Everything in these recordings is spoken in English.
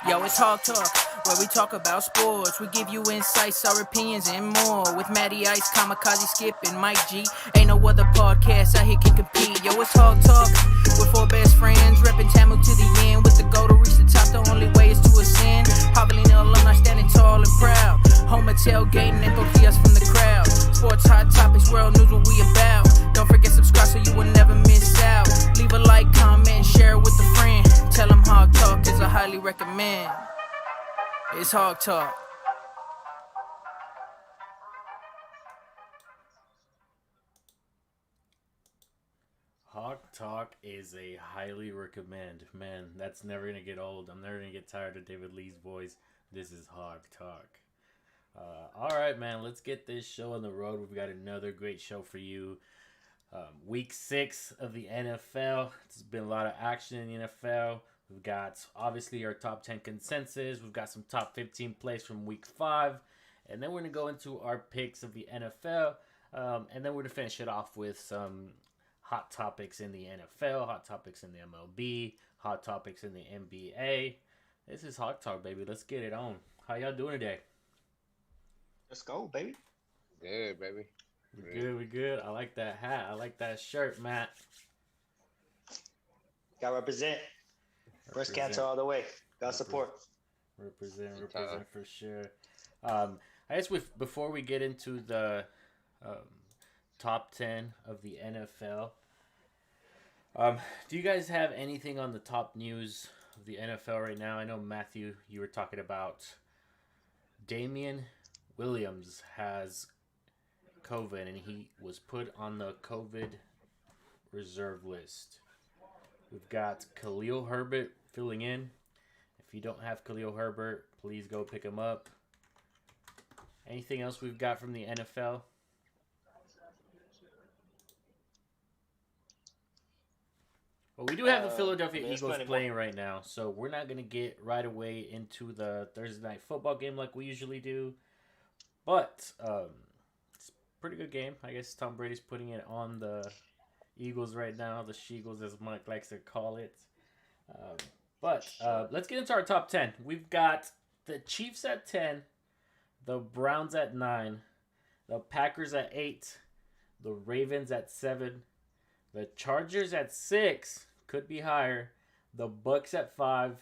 Yo, it's Hawg Tawk, where we talk about sports. We give you insights, our opinions, and more. With Matty Ice, Kamikaze Skip, and Mike G. Ain't no other podcast out here can compete. Yo, it's Hawg Talk, with four best friends, repping Tamil to the end. With the goal to reach the top, the only way is to ascend. Javelina alumni standing tall and proud. Home at tailgating and tortillas from the crowd. Sports, hot topics, world news, what we about. Don't forget subscribe so you will never miss out. Leave a like, comment, share it with a friend. Tell them Hawg Talk is a highly recommend. It's Hawg Talk. Hawg Talk is a highly recommend. Man, that's never going to get old. I'm never going to get tired of David Lee's voice. This is Hawg Talk. All right, man, let's get this show on the road. We've got another great show for you. Week 6 of the NFL. There's been a lot of action in the NFL. We've got, obviously, our top 10 consensus. We've got some top 15 plays from week 5. And then we're going to go into our picks of the NFL. And then we're going to finish it off with some hot topics in the NFL, hot topics in the MLB, hot topics in the NBA. This is Hawg Talk, baby. Let's get it on. How y'all doing today? Let's go, baby. Good, baby. We good. I like that hat. I like that shirt, Matt. Got to represent. Breast cancer all the way. Got support. Represent for sure. I guess before we get into the top 10 of the NFL, do you guys have anything on the top news of the NFL right now? I know, Matthew, you were talking about Damian Williams has COVID, and he was put on the COVID reserve list. We've got Khalil Herbert filling in. If you don't have Khalil Herbert, please go pick him up. Anything else we've got from the NFL? Well, we do have the Philadelphia Eagles playing right now, so we're not going to get right away into the Thursday night football game like we usually do. But it's a pretty good game. I guess Tom Brady's putting it on the Eagles right now, the Sheagles as Mike likes to call it. But let's get into our top 10. We've got the Chiefs at 10, the Browns at 9, the Packers at 8, the Ravens at 7, the Chargers at 6, could be higher, the Bucks at 5,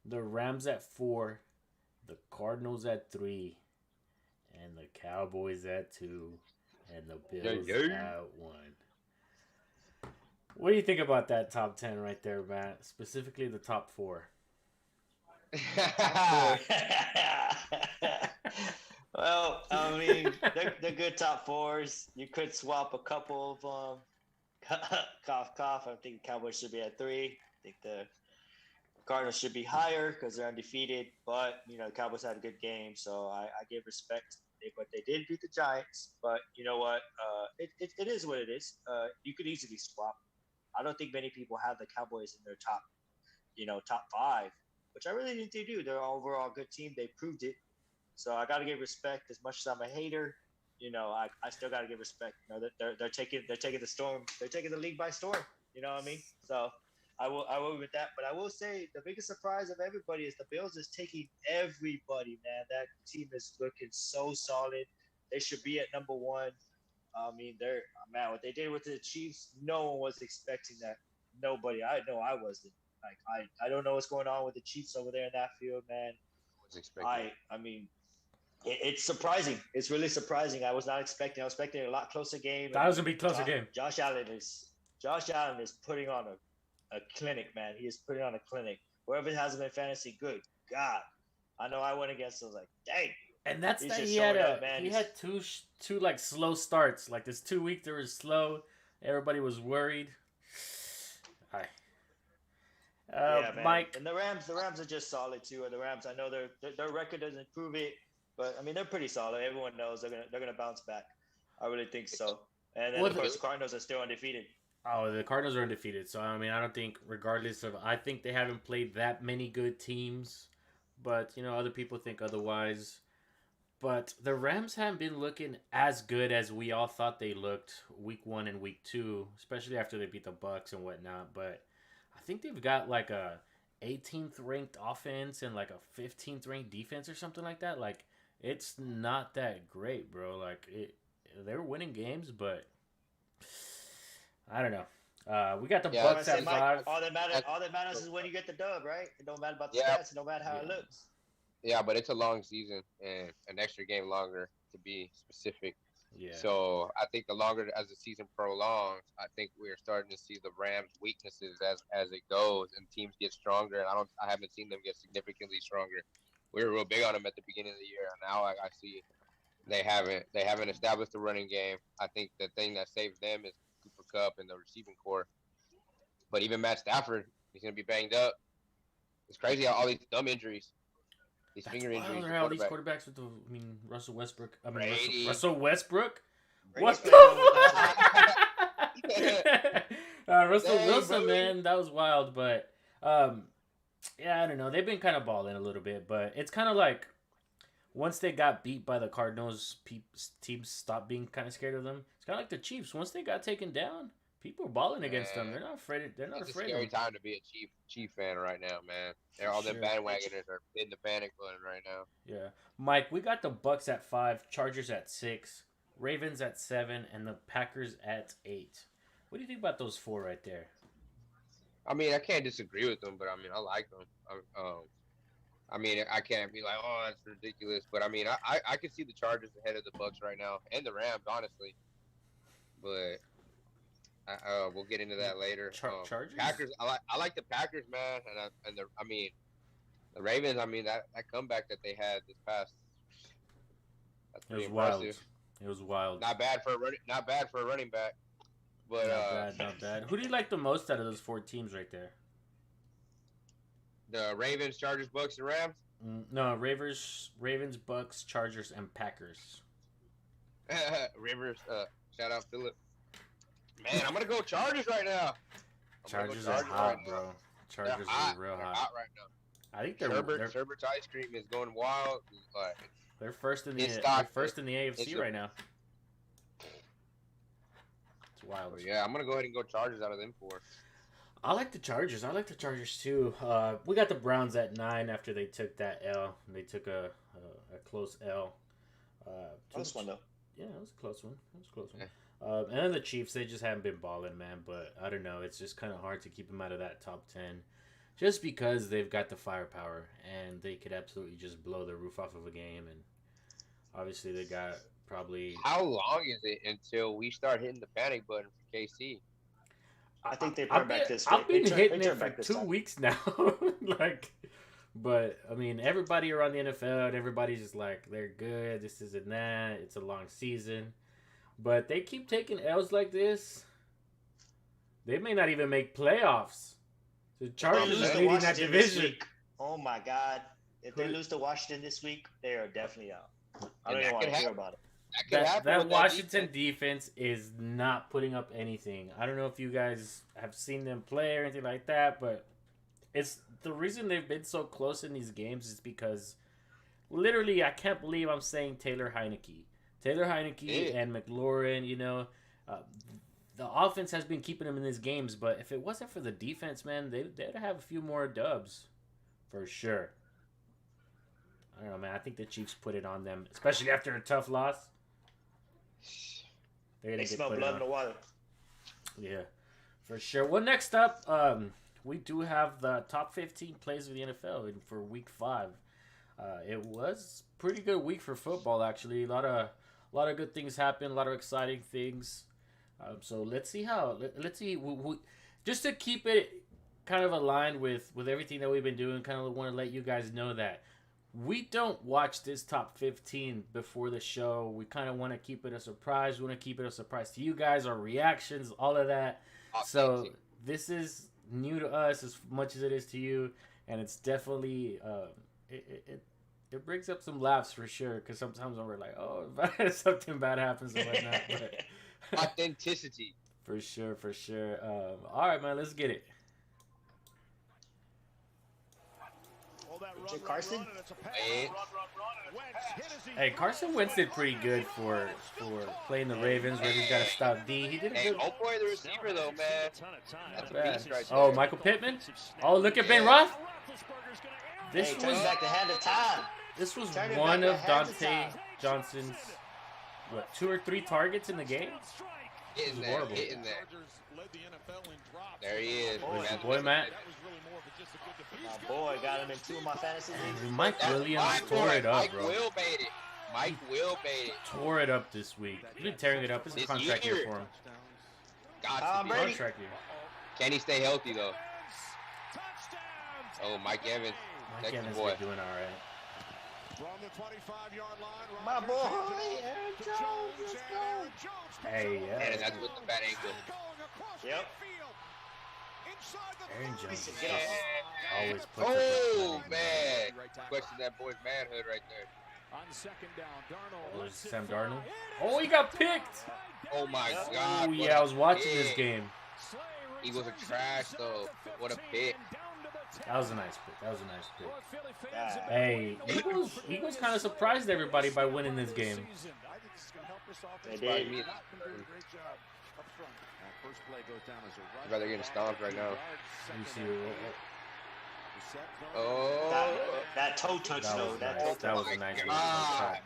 the Rams at 4, the Cardinals at 3, and the Cowboys at 2, and the Bills at 1. What do you think about that top 10 right there, Matt? Specifically the top 4. Well, I mean, they're good top 4s. You could swap a couple of cough, cough. I think the Cowboys should be at 3. I think the Cardinals should be higher because they're undefeated. But, the Cowboys had a good game, so I give respect. But they did beat the Giants. But you know what? It is what it is. You could easily swap. I don't think many people have the Cowboys in their top 5, which I really think they do. They're an overall good team. They proved it. So I got to give respect. As much as I'm a hater, I still got to give respect. They're taking the storm. They're taking the league by storm. You know what I mean? So I will with that. But I will say the biggest surprise of everybody is the Bills is taking everybody, man. That team is looking so solid. They should be at number 1. I mean, what they did with the Chiefs, no one was expecting that. Nobody. I know I wasn't. I don't know what's going on with the Chiefs over there in that field, man. I mean, it's surprising. It's really surprising. I was not expecting. I was expecting a lot closer game. That was a bit closer game. Josh Allen is putting on a clinic, man. He is putting on a clinic. Wherever it hasn't been fantasy, good God. I know I went against him like, dang. And that's that he had two like slow starts. Like this 2 weeks they were slow. Everybody was worried. Hi. Yeah, Mike. And the Rams are just solid too. The Rams, I know their record doesn't prove it, but I mean they're pretty solid. Everyone knows they're gonna bounce back. I really think so. And then of course the Cardinals are still undefeated. Oh, the Cardinals are undefeated. So I mean I don't think I think they haven't played that many good teams, but other people think otherwise. But the Rams haven't been looking as good as we all thought they looked week 1 and week 2, especially after they beat the Bucks and whatnot. But I think they've got like a 18th ranked offense and like a 15th ranked defense or something like that. Like, it's not that great, bro. Like, they're winning games, but I don't know. We got the Bucks at 5. All that matters is when you get the dub, right? It don't matter about the stats. It don't matter how it looks. Yeah, but it's a long season and an extra game longer, to be specific. Yeah. So I think the longer as the season prolongs, I think we're starting to see the Rams' weaknesses as it goes, and teams get stronger. And I haven't seen them get significantly stronger. We were real big on them at the beginning of the year, and now I see they haven't established the running game. I think the thing that saves them is Cooper Kupp and the receiving core. But even Matt Stafford, he's gonna be banged up. It's crazy how all these dumb injuries. These finger injuries. How these quarterbacks with Russell Westbrook. Brady. Russell Westbrook. Brady's What? Russell Wilson, man, that was wild. But yeah, I don't know. They've been kind of balling a little bit, but it's kind of like once they got beat by the Cardinals, teams stopped being kind of scared of them. It's kind of like the Chiefs. Once they got taken down, people are balling against them. They're not afraid. They're not it's afraid. It's a scary of them. time to be a Chief fan right now, man. All them bandwagoners are hitting the panic button right now. Yeah, Mike, we got the Bucks at 5, Chargers at 6, Ravens at 7, and the Packers at 8. What do you think about those 4 right there? I mean, I can't disagree with them, but I mean, I like them. I mean, I can't be like, oh, that's ridiculous. But I mean, I can see the Chargers ahead of the Bucks right now, and the Rams, honestly. But we'll get into that later. Chargers? Packers. I like the Packers, man, and the Ravens. I mean, that comeback that they had this past. That's pretty impressive. Wild. It was wild. Not bad for a running back. But not bad. Who do you like the most out of those 4 teams right there? The Ravens, Chargers, Bucks, and Rams. No, Ravens, Bucks, Chargers, and Packers. Rivers. Shout out Philip. Man, I'm gonna go Chargers right now. Chargers are hot, bro. Chargers are real hot right now. I think Herbert's ice cream is going wild. Like, they're first in the AFC right now. It's wild. Yeah, I'm gonna go ahead and go Chargers out of them 4. I like the Chargers. I like the Chargers too. We got the Browns at 9 after they took that L. They took a close L. Close one though. Yeah, it was a close one. And then the Chiefs, they just haven't been balling, man. But I don't know. It's just kind of hard to keep them out of that top 10. Just because they've got the firepower. And they could absolutely just blow the roof off of a game. And obviously they got probably... How long is it until we start hitting the panic button for KC? I think they brought back this week. I've been hitting it for 2 weeks now. But, I mean, everybody around the NFL and everybody's just like, they're good, this isn't that, it's a long season. But they keep taking L's like this. They may not even make playoffs. The Chargers are leading that division. Oh my God. If they lose to Washington this week, they are definitely out. I don't even want to hear about it. That Washington defense is not putting up anything. I don't know if you guys have seen them play or anything like that, but it's the reason they've been so close in these games is because literally I can't believe I'm saying Taylor Heineke and McLaurin, the offense has been keeping them in these games, but if it wasn't for the defense, man, they'd have a few more dubs for sure. I don't know, man. I think the Chiefs put it on them, especially after a tough loss. They smell blood in the water. Yeah, for sure. Well, next up, we do have the top 15 plays of the NFL for Week 5. It was a pretty good week for football, actually. A lot of good things happened. A lot of exciting things. So let's see just to keep it kind of aligned with everything that we've been doing. Kind of want to let you guys know that we don't watch this top 15 before the show. We kind of want to keep it a surprise. We want to keep it a surprise to you guys, our reactions, all of that. So this is new to us as much as it is to you, and it's definitely it brings up some laughs for sure. Because sometimes we're like, oh, something bad happens and whatnot. But authenticity. For sure. All right, man, let's get it. Richard Carson? Hey, Carson Wentz did pretty good for playing the Ravens, where he's got to stop D. He did a Hey, good. oh boy, the receiver though, man. That's a Bad. beast right there. Oh, Michael Pittman. Oh, look at Ben Roth. This Hey, turn was back the hand of time. this was turn it one back of the hands of Dante time. Johnson's 2 or 3 targets in the game. Getting was there, horrible. getting there. There he is. Boy, Matt. My boy got him in 2 of my fantasy leagues. Mike That's Williams my tore boy. it up, Mike bro. will bait it. Mike will bait it. Tore it up this week. He's been tearing it up. It's a This contract year year. for him. Got Tom to be. Brady. Contract year. Can he stay healthy though? Oh, Mike Evans. Mike Texas Evans boy. is doing all right. My boy, Aaron Jones. Let's go. Hey, And yeah. that's with the bad ankle. Yep. Aaron Jones is Get off. just always puts up Oh that man. Question that boy's manhood right there. There's Sam Darnold. Oh, he got picked. Oh my Yep. God. Oh, what yeah, a I was watching pick. this game. Eagles are trash though. What a pick. That was a nice pick. That was a nice pick. Yeah. Hey, Eagles kind of surprised everybody by winning this game. They Surprised did. me. I'd rather get stomped right now. Let me see. Oh. That toe touch That though. was That nice. toe That was touch. a nice God.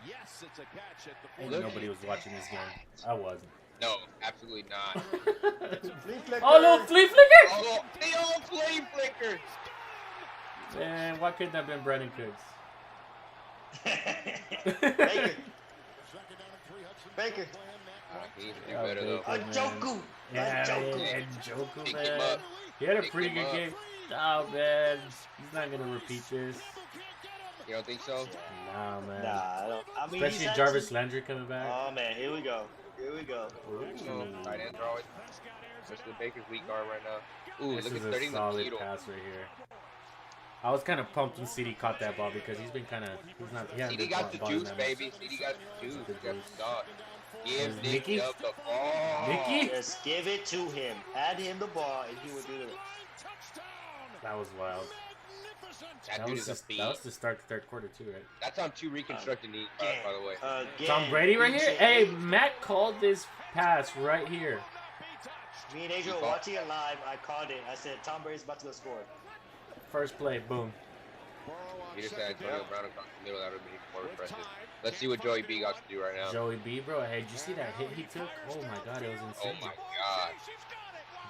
Ain't Look. nobody was watching this game. I wasn't. No, absolutely not. Flea flicker. Oh, little flea flicker! Oh, the old flame flicker. Man, why couldn't that have been Brandon Cooks? Baker. Baker. He needs to do Yeah, better though. Baker. A Joku. Yeah, A Joku. man, Joku, Pick him man. up. He had a Pick pretty him good up. game. Oh, man. He's not going to repeat this. You don't think so? Nah, man. Nah, I don't. I mean, Especially he's Jarvis Landry coming back. Oh man, here we go. Here we go. So, tight ends are always. Especially Baker's weak arm right now. Ooh, This look is at a 30 solid needle. pass right here. I was kind of pumped when CD caught that ball because he's been kind of he hasn't CD been got the balling juice, that much. baby. CD got the juice. He got the dog. Is Give Nicky? Nicky up the ball. Nicky? Just give it to him. Hand him the ball, and he will do the rest. That was wild. That That dude was is a just beast. that was to start the third quarter too, right? That's on 2 reconstructed knees, by the way. Again, Tom Brady right here. BJ. Hey, Matt called this pass right here. Me and Adrian were watching it live. I called it. I said Tom Brady's about to go score. First play, boom. You just had Antonio Brown across the middle. That would be more impressive. Let's see what Joey B got to do right now. Joey B, bro. Hey, did you see that hit he took? Oh my God, it was Oh insane. my God.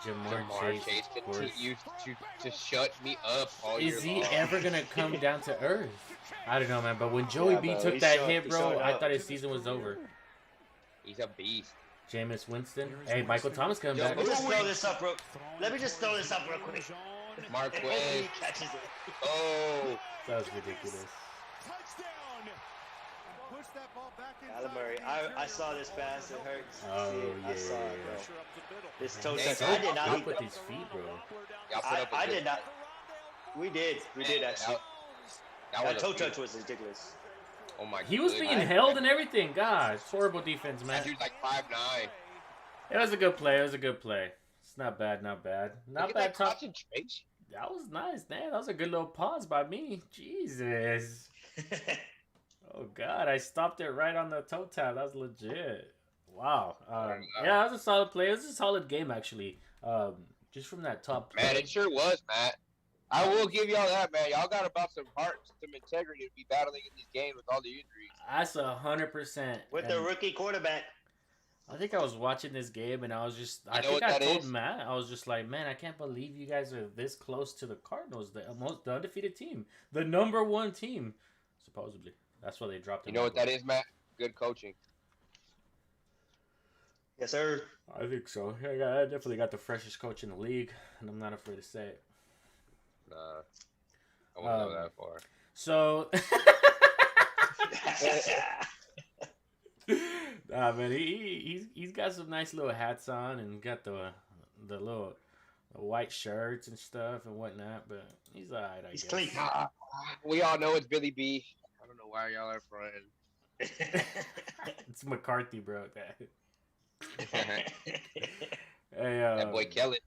Jamar Jamar Chase Chase, of course. continues to shut me up all year Is he long. ever gonna come down to earth? I don't know, man. But when Joey Yeah, B bro, took he that showed- hit, he bro, showed I up. thought his season was over. He's a beast. Jameis Winston. Hey, Michael Thomas coming Yo, back. Let me just throw this up real. Let me just throw this up real quick. Marquez. Hopefully he catches it. Oh. That was ridiculous. Kyler Murray. I saw this pass. It hurts. Oh, See it. I yeah, saw it, yeah, bro. This toe Hey, touch. so I did not. Up with his feet, bro. Y'all put up a I good- did not. We did. We did actually. That That was toe a touch beautiful- was ridiculous. Oh my God. He was being held and everything. God, it's horrible defense, That man. dude's like 5'9". It was a good play. It was a good play. It's not bad, not bad. Not Look bad. at that Top. concentration. That was nice, man. That was a good little pause by me. Jesus. Oh God, I stopped it right on the toe tap. That was legit. Wow. Yeah, that was a solid play. It was a solid game actually. Just from that top play. Man, it sure was, Matt. I will give y'all that, man. Y'all got about some heart, some integrity to be battling in these games with all the injuries. That's 100%. With the rookie quarterback. I think I was watching this game and I was just. I know think what I that told is? Matt. I was just like, man, I can't believe you guys are this close to the Cardinals, the undefeated team, the #1 team, supposedly. That's why they dropped. You know what that is, Matt? Good coaching. Yes, sir. I think so. Yeah, I definitely got the freshest coach in the league, and I'm not afraid to say it. Nah, I won't go that far. So, nah, man, he's got some nice little hats on and got the little white shirts and stuff and whatnot. But he's alright, I He's guess. clean. We all know it's Billy B. I don't know why y'all are fronting. It's McCarthy, bro. Hey, That boy Kellen.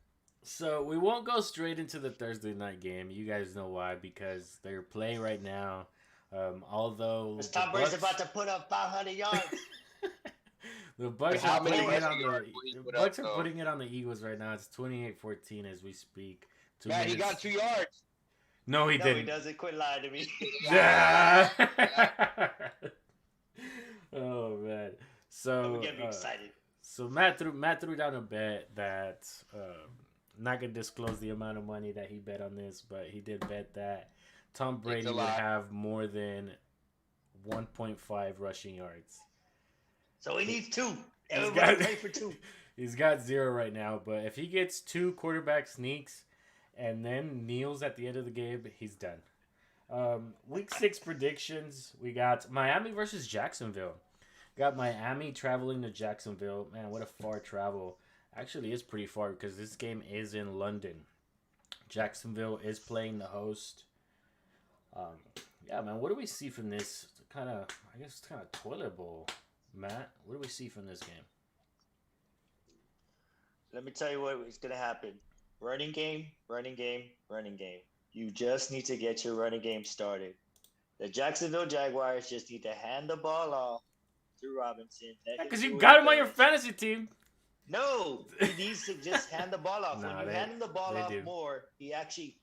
So we won't go straight into the Thursday night game. You guys know why, because they're playing right now. Although Because the Tom Brady's Bucks, about to put up 500 yards. the Bucks How are many putting it rushing on yards will he the put Bucks up, are though? putting it on the Eagles right now. It's 28-14 as we speak. 2 Man, he minutes. got 2 yards. No, he No, didn't. he doesn't. Quit lying to me. Yeah. Oh man. So Don't get me excited. so Matt threw down a bet that not gonna disclose the amount of money that he bet on this, but he did bet that Tom Brady would lot. have more than 1.5 rushing yards. So he needs 2. He's Everybody got- pray for 2. He's got 0 right now, but if he gets 2 quarterback sneaks and then kneels at the end of the game, he's done. Week 6 predictions. We got Miami versus Jacksonville. Got Miami traveling to Jacksonville. Man, what a far travel. Actually, it's pretty far because this game is in London. Jacksonville is playing the host. Yeah, man, what do we see from this kind of toilet bowl, Matt? What do we see from this game? Let me tell you what is going to happen. Running game, running game, running game. You just need to get your running game started. The Jacksonville Jaguars just need to hand the ball off to Robinson. Because you got him on your fantasy team. No, he needs to just hand the ball off. Nah, when you hand him the ball they off do. more, they actually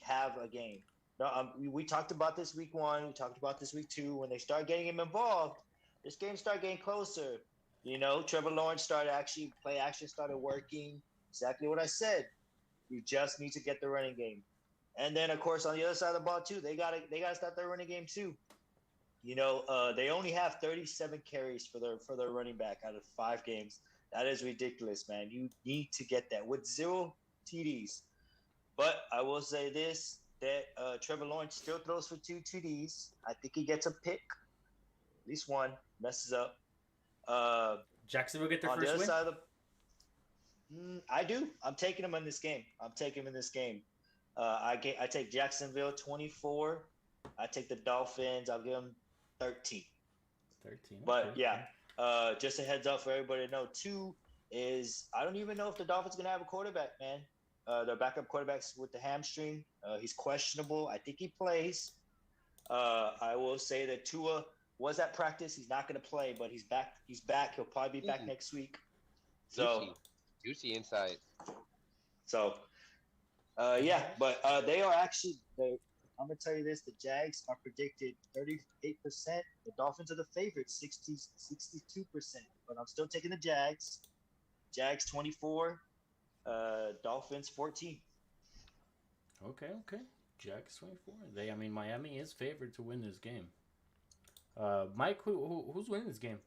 have a game. No, we talked about this week 1. We talked about this week 2. When they start getting him involved, this game start getting closer. You know, Trevor Lawrence started play action started working. Exactly what I said. You just need to get the running game, and then of course on the other side of the ball too, they gotta start their running game too. You know, they only have 37 carries for their running back out of 5 games. That is ridiculous, man. You need to get that with 0 TDs. But I will say this: that Trevor Lawrence still throws for 2 TDs. I think he gets a pick, at least 1. Messes up. Jacksonville get their On the first other win? side of the I do. I'm taking him in this game. I take Jacksonville 24. I take the Dolphins. I'll give them 13. 13. But okay. yeah, just a heads up for everybody to know. 2 is I don't even know if the Dolphins gonna have a quarterback, man. Their backup quarterback's with the hamstring. He's questionable. I think he plays. I will say that Tua was at practice. He's not gonna play, but he's back. He's back. He'll probably be back next week. So. Juicy insight. So, yeah, but they are actually. I'm gonna tell you this: the Jags are predicted 38%. The Dolphins are the favorites, 62%. But I'm still taking the Jags. Jags 24, Dolphins 14. Okay. Jags 24. Miami is favored to win this game. Mike, who's winning this game?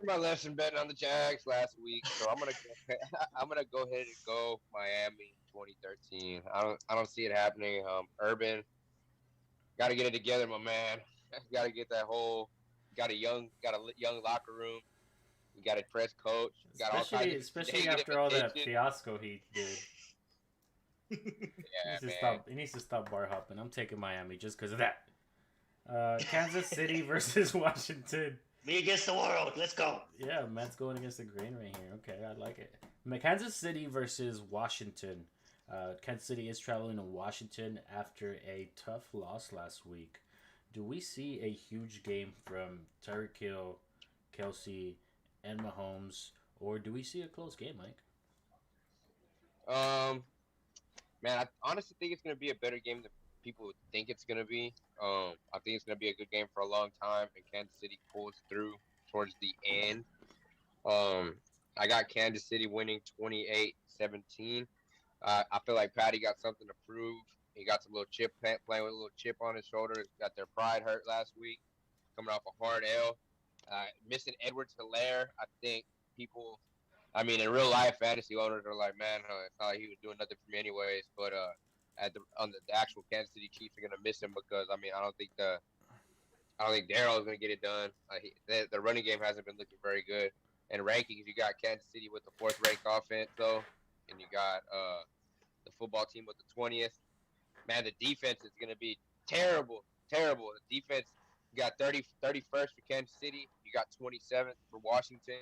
My lesson betting on the Jags last week, so I'm gonna go ahead and go Miami 2013. I don't see it happening. Urban, got to get it together, my man. Got to get that whole. Got a young locker room. You got a press coach. Got Especially after all that fiasco he did. Yeah, He needs to stop bar hopping. I'm taking Miami just because of that. Kansas City versus Washington. Me against the world. Let's go. Yeah, Matt's going against the grain right here. Okay, I like it. Kansas City versus Washington. Kansas City is traveling to Washington after a tough loss last week. Do we see a huge game from Tyreek Hill, Kelsey, and Mahomes, or do we see a close game, Mike? Man, I honestly think it's going to be a better game than people would think it's going to be. I think it's going to be a good game for a long time, and Kansas City pulls through towards the end. I got Kansas City winning 28-17. I feel like Patty got something to prove. He got some little chip, playing with a little chip on his shoulder. Got their pride hurt last week, coming off a hard L. Missing Edwards-Helaire, I think people – in real life, fantasy owners are like, man, it's not like he was doing nothing for me anyways. But on the actual Kansas City Chiefs are gonna miss him because I don't think Darryl is gonna get it done. The running game hasn't been looking very good. And rankings, you got Kansas City with the 4th ranked offense though, and you got the football team with the 20th. Man, the defense is gonna be terrible. The defense, you got 31st for Kansas City. You got 27th for Washington.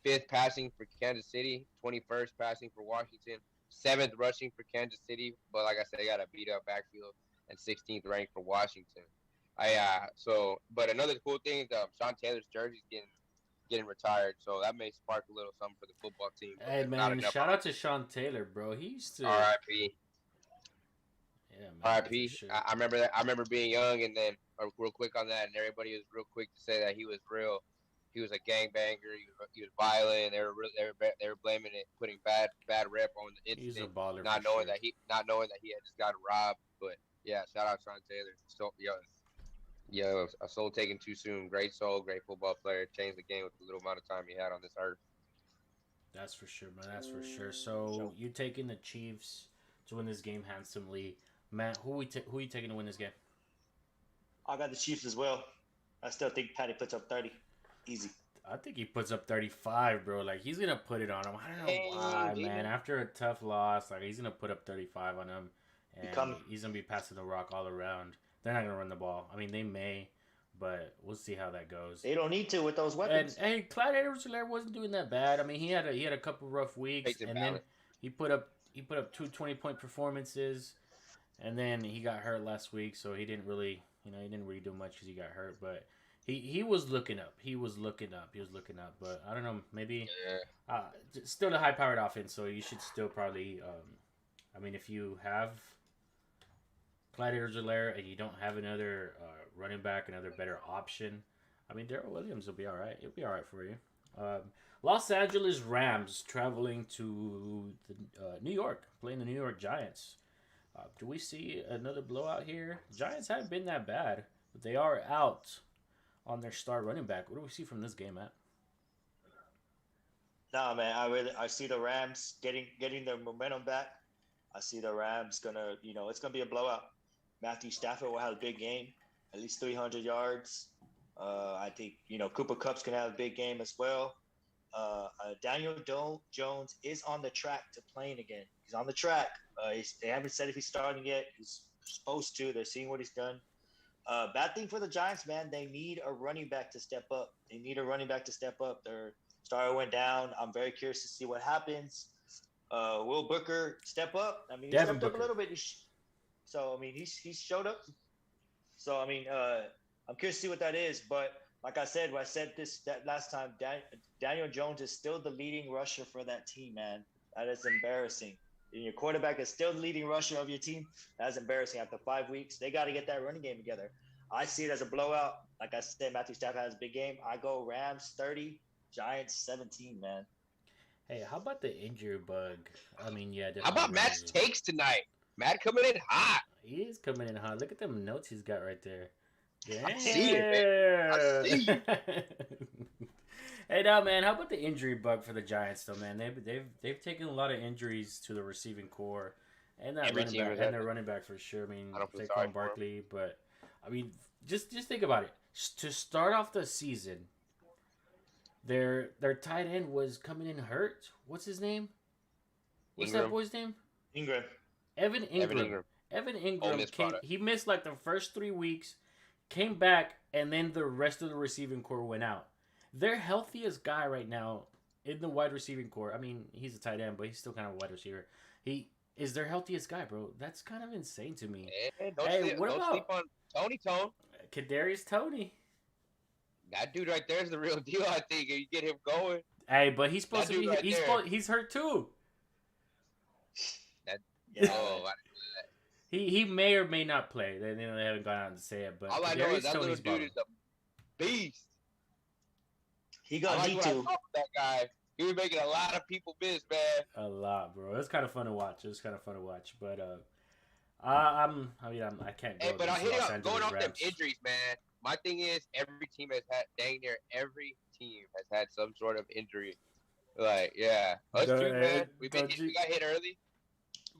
5th passing for Kansas City, 21st passing for Washington, 7th rushing for Kansas City. But like I said, they got a beat up backfield, and 16th ranked for Washington. But another cool thing is Sean Taylor's jersey's getting retired, so that may spark a little something for the football team. Hey man, shout out to Sean Taylor, bro. He used to. R.I.P. Yeah, man. R.I.P. Sure. I remember that. I remember being young, and then real quick on that, and everybody was real quick to say that he was real. He was a gangbanger. He was violent. They were blaming it, putting bad rep on the incident. He's a baller. Not knowing that he had just got robbed. But yeah, shout out Sean Taylor. So a soul taken too soon. Great soul, great football player. Changed the game with the little amount of time he had on this earth. That's for sure, man. That's for sure. So you taking the Chiefs to win this game handsomely, Matt? Who you taking to win this game? I got the Chiefs as well. I still think Patty puts up 30. Easy. I think he puts up 35, bro. Like, he's going to put it on him. I don't know why, man. After a tough loss, like, he's going to put up 35 on him. And he's going to be passing the rock all around. They're not going to run the ball. I mean, they may, but we'll see how that goes. They don't need to with those weapons. And, hey, Clyde Edwards-Helaire wasn't doing that bad. I mean, he had a couple rough weeks. And then he put up 2 20-point performances. And then he got hurt last week, so he didn't really do much because he got hurt. But he was looking up. But I don't know, maybe still a high-powered offense, so you should still probably I mean, if you have Clyde Edwards-Helaire and you don't have another running back, another better option, I mean, Darrell Williams will be all right. It'll be all right for you. Los Angeles Rams traveling to New York, playing the New York Giants. Do we see another blowout here? Giants haven't been that bad, but they are out on their star running back. What do we see from this game, Matt? Nah, man, I see the Rams getting their momentum back. I see the Rams it's gonna be a blowout. Matthew Stafford will have a big game, at least 300 yards. I think Cooper Kupp's gonna have a big game as well. Daniel Jones is on the track to playing again. He's on the track. They haven't said if he's starting yet. He's supposed to. They're seeing what he's done. Bad thing for the Giants, man. They need a running back to step up. Their starter went down. I'm very curious to see what happens. Will Booker step up? I mean, he stepped up a little bit. He's showed up. So, I mean, I'm curious to see what that is. But like I said, that last time, Daniel Jones is still the leading rusher for that team, man. That is embarrassing. And your quarterback is still the leading rusher of your team. That's embarrassing. After 5 weeks, they got to get that running game together. I see it as a blowout. Like I said, Matthew Stafford has a big game. I go Rams 30, Giants 17, man. Hey, how about the injury bug? I mean, yeah. How about Matt's takes tonight? Matt coming in hot. He is coming in hot. Look at them notes he's got right there. Yeah. I see it, man. I see it. Hey, now, man, how about the injury bug for the Giants, though, man? They've taken a lot of injuries to the receiving core and that their running back for sure. I mean, Saquon Barkley, but I mean, just think about it. To start off the season, their tight end was coming in hurt. What's his name? What's that boy's name? Ingram. Evan Ingram. He missed like the first 3 weeks, came back, and then the rest of the receiving core went out. Their healthiest guy right now in the wide receiving core, I mean, he's a tight end, but he's still kind of a wide receiver. He is their healthiest guy, bro. That's kind of insane to me. Don't sleep on Tony Tone. Kadarius Toney. That dude right there is the real deal, I think. If you get him going. Hey, but he's supposed to be. He's hurt too. He may or may not play. They haven't gone out to say it, but all I know is that little dude is a beast. He got me too. That guy, he was making a lot of people miss, man. A lot, bro. It's kind of fun to watch. But I can't go. Hey, but going off them injuries, man. My thing is, every team has had some sort of injury. Like, yeah, us too, man. We got hit early.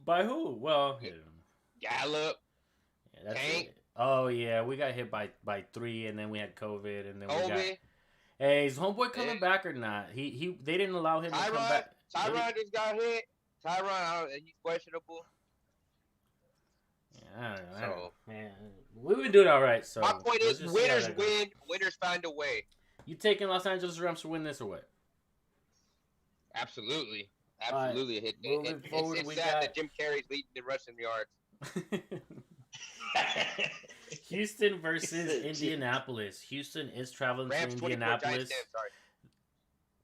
By who? Well, Gallup. Yeah, Tank. Oh yeah, we got hit by 3, and then we had COVID, and then we got. Hey, is homeboy coming back or not? They didn't allow him to come back. Tyron just got hit. He's questionable. Yeah, I don't know. Man, we've been doing all right. So my point is, winners win. Winners find a way. You taking Los Angeles Rams to win this or what? Absolutely. All right, Absolutely. moving forward, It's we sad got that Jim Carrey's leading in rushing yards. Houston versus Said, Indianapolis. Houston is traveling to Rams 24, Giants 10. Indianapolis. Sorry.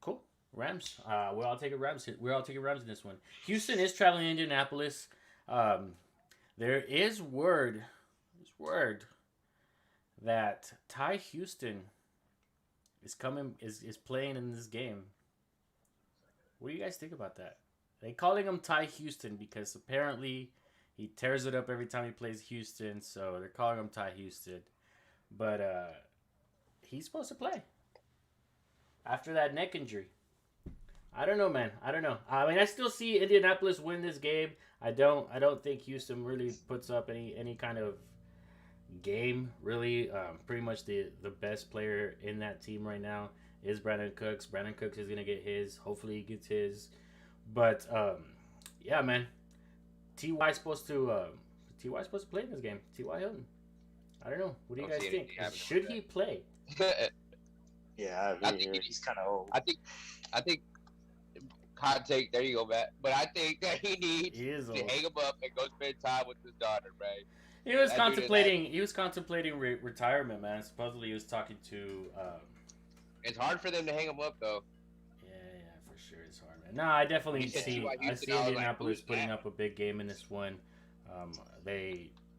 Cool. Rams. We're all taking Rams. We're all taking Rams in this one. Houston is traveling to Indianapolis. There is word. There's word that Ty Houston is coming. Is playing in this game. What do you guys think about that? They calling him Ty Houston because apparently he tears it up every time he plays Houston. So they're calling him Ty Houston. But he's supposed to play after that neck injury. I don't know, man. I don't know. I mean, I still see Indianapolis win this game. I don't think Houston really puts up any kind of game. Really, pretty much the best player in that team right now is Brandon Cooks. Brandon Cooks is gonna get his. Hopefully, he gets his. But yeah, man. Ty supposed to play in this game. T.Y. Hilton. I don't know. What do you guys think? Should he play? yeah, I think he's kind of old. I think hot take. There you go, Matt. But I think that he needs to hang him up and go spend time with his daughter, right? He was contemplating. He was contemplating retirement, man. Supposedly, he was talking to. It's hard for them to hang him up, though. Yeah, for sure, it's hard, man. No, I definitely see. I see Indianapolis putting up a big game in this one.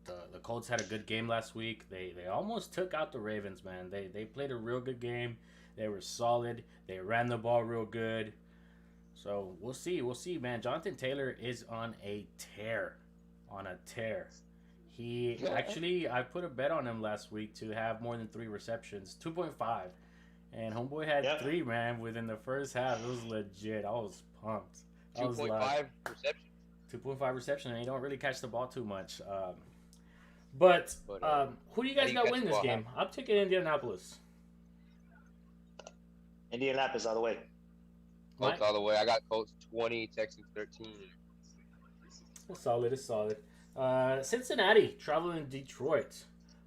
The Colts had a good game last week. They almost took out the Ravens, man. They played a real good game. They were solid. They ran the ball real good. So we'll see, man. Jonathan Taylor is on a tear. He actually, I put a bet on him last week to have more than 3 receptions, 2.5. And homeboy had 3, man, within the first half. It was legit. I was pumped. 2.5 reception. 2.5 reception, and you don't really catch the ball too much. But who do you guys got win this game? I'm taking Indianapolis. Indianapolis all the way. Colts all the way. I got Colts 20, Texans 13. It's solid. Cincinnati traveling to Detroit.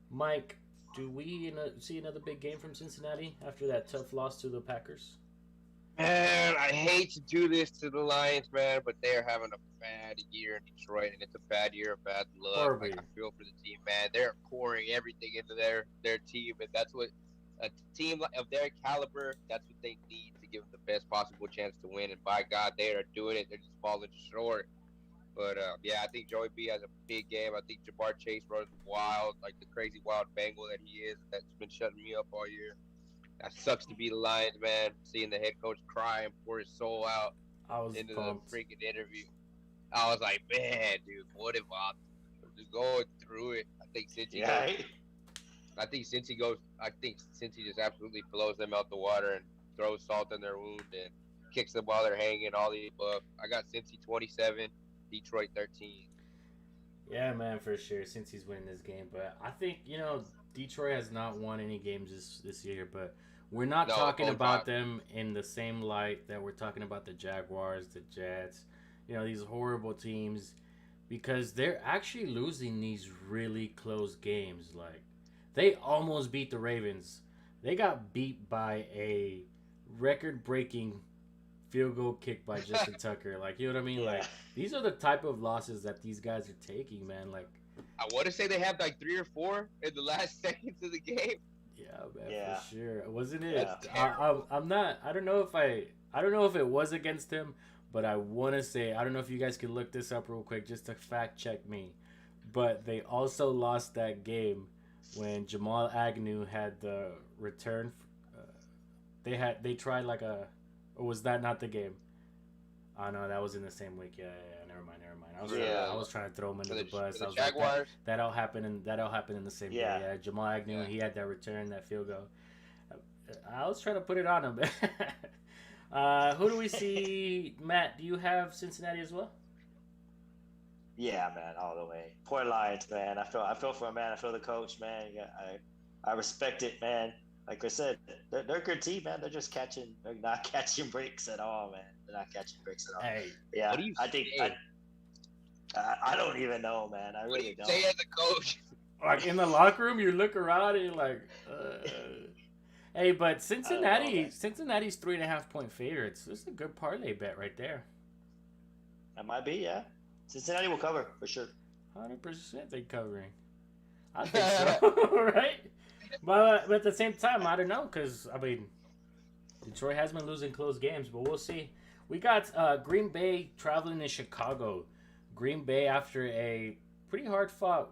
Mike, do we see another big game from Cincinnati after that tough loss to the Packers? Man, I hate to do this to the Lions, man, but they're having a bad year in Detroit, and it's a bad year of bad luck. Like, I feel for the team, man. They're pouring everything into their team, and that's what a team of their caliber, that's what they need to give them the best possible chance to win. And by God, they are doing it. They're just falling short. But, yeah, I think Joey B has a big game. I think Jamar Chase runs wild, like the crazy wild Bengal that he is. That's been shutting me up all year. That sucks to be the Lions, man. Seeing the head coach cry and pour his soul out into pumped. The freaking interview. I was like, man, dude, what if I'm just going through it? I think since he just absolutely blows them out the water and throws salt in their wound and kicks them while they're hanging, all the above. I got Cincy 27, Detroit 13. Yeah, man, for sure. Since he's winning this game, but I think Detroit has not won any games this year, but we're not talking about them in the same light that we're talking about the Jaguars, the Jets, these horrible teams, because they're actually losing these really close games. Like, they almost beat the Ravens. They got beat by a record-breaking field goal kick by Justin Tucker. Like, you know what I mean? Yeah. Like, these are the type of losses that these guys are taking, man. Like, I want to say they have like 3 or 4 in the last seconds of the game. Yeah, man, for sure. Wasn't it? Yeah. I'm not. I don't know if it was against him, but I want to say, I don't know if you guys can look this up real quick just to fact check me. But they also lost that game when Jamal Agnew had the return. They tried like a. Or was that not the game? Oh no, that was in the same week. Yeah. Never mind. I was trying to throw him under the bus. I was Jaguars. Like, that'll happen in the same day. Yeah, Jamal Agnew, he had that return, that field goal. I was trying to put it on him. Who do we see? Matt, do you have Cincinnati as well? Yeah, man, all the way. Poor Lions, man. I feel for him, man. I feel the coach, man. I respect it, man. Like I said, they're a good team, man. They're not catching breaks at all, man. They're not catching breaks at all. Hey, yeah, what do you I don't even know, man. I really don't. Say as a coach. Like, in the locker room, you look around and you're like, Hey, but Cincinnati's 3.5 point favorites. This is a good parlay bet right there. That might be, yeah. Cincinnati will cover for sure. 100% they covering. I think so, right? But at the same time, I don't know, because, I mean, Detroit has been losing close games, but we'll see. We got Green Bay traveling to Chicago. Green Bay, after a pretty hard-fought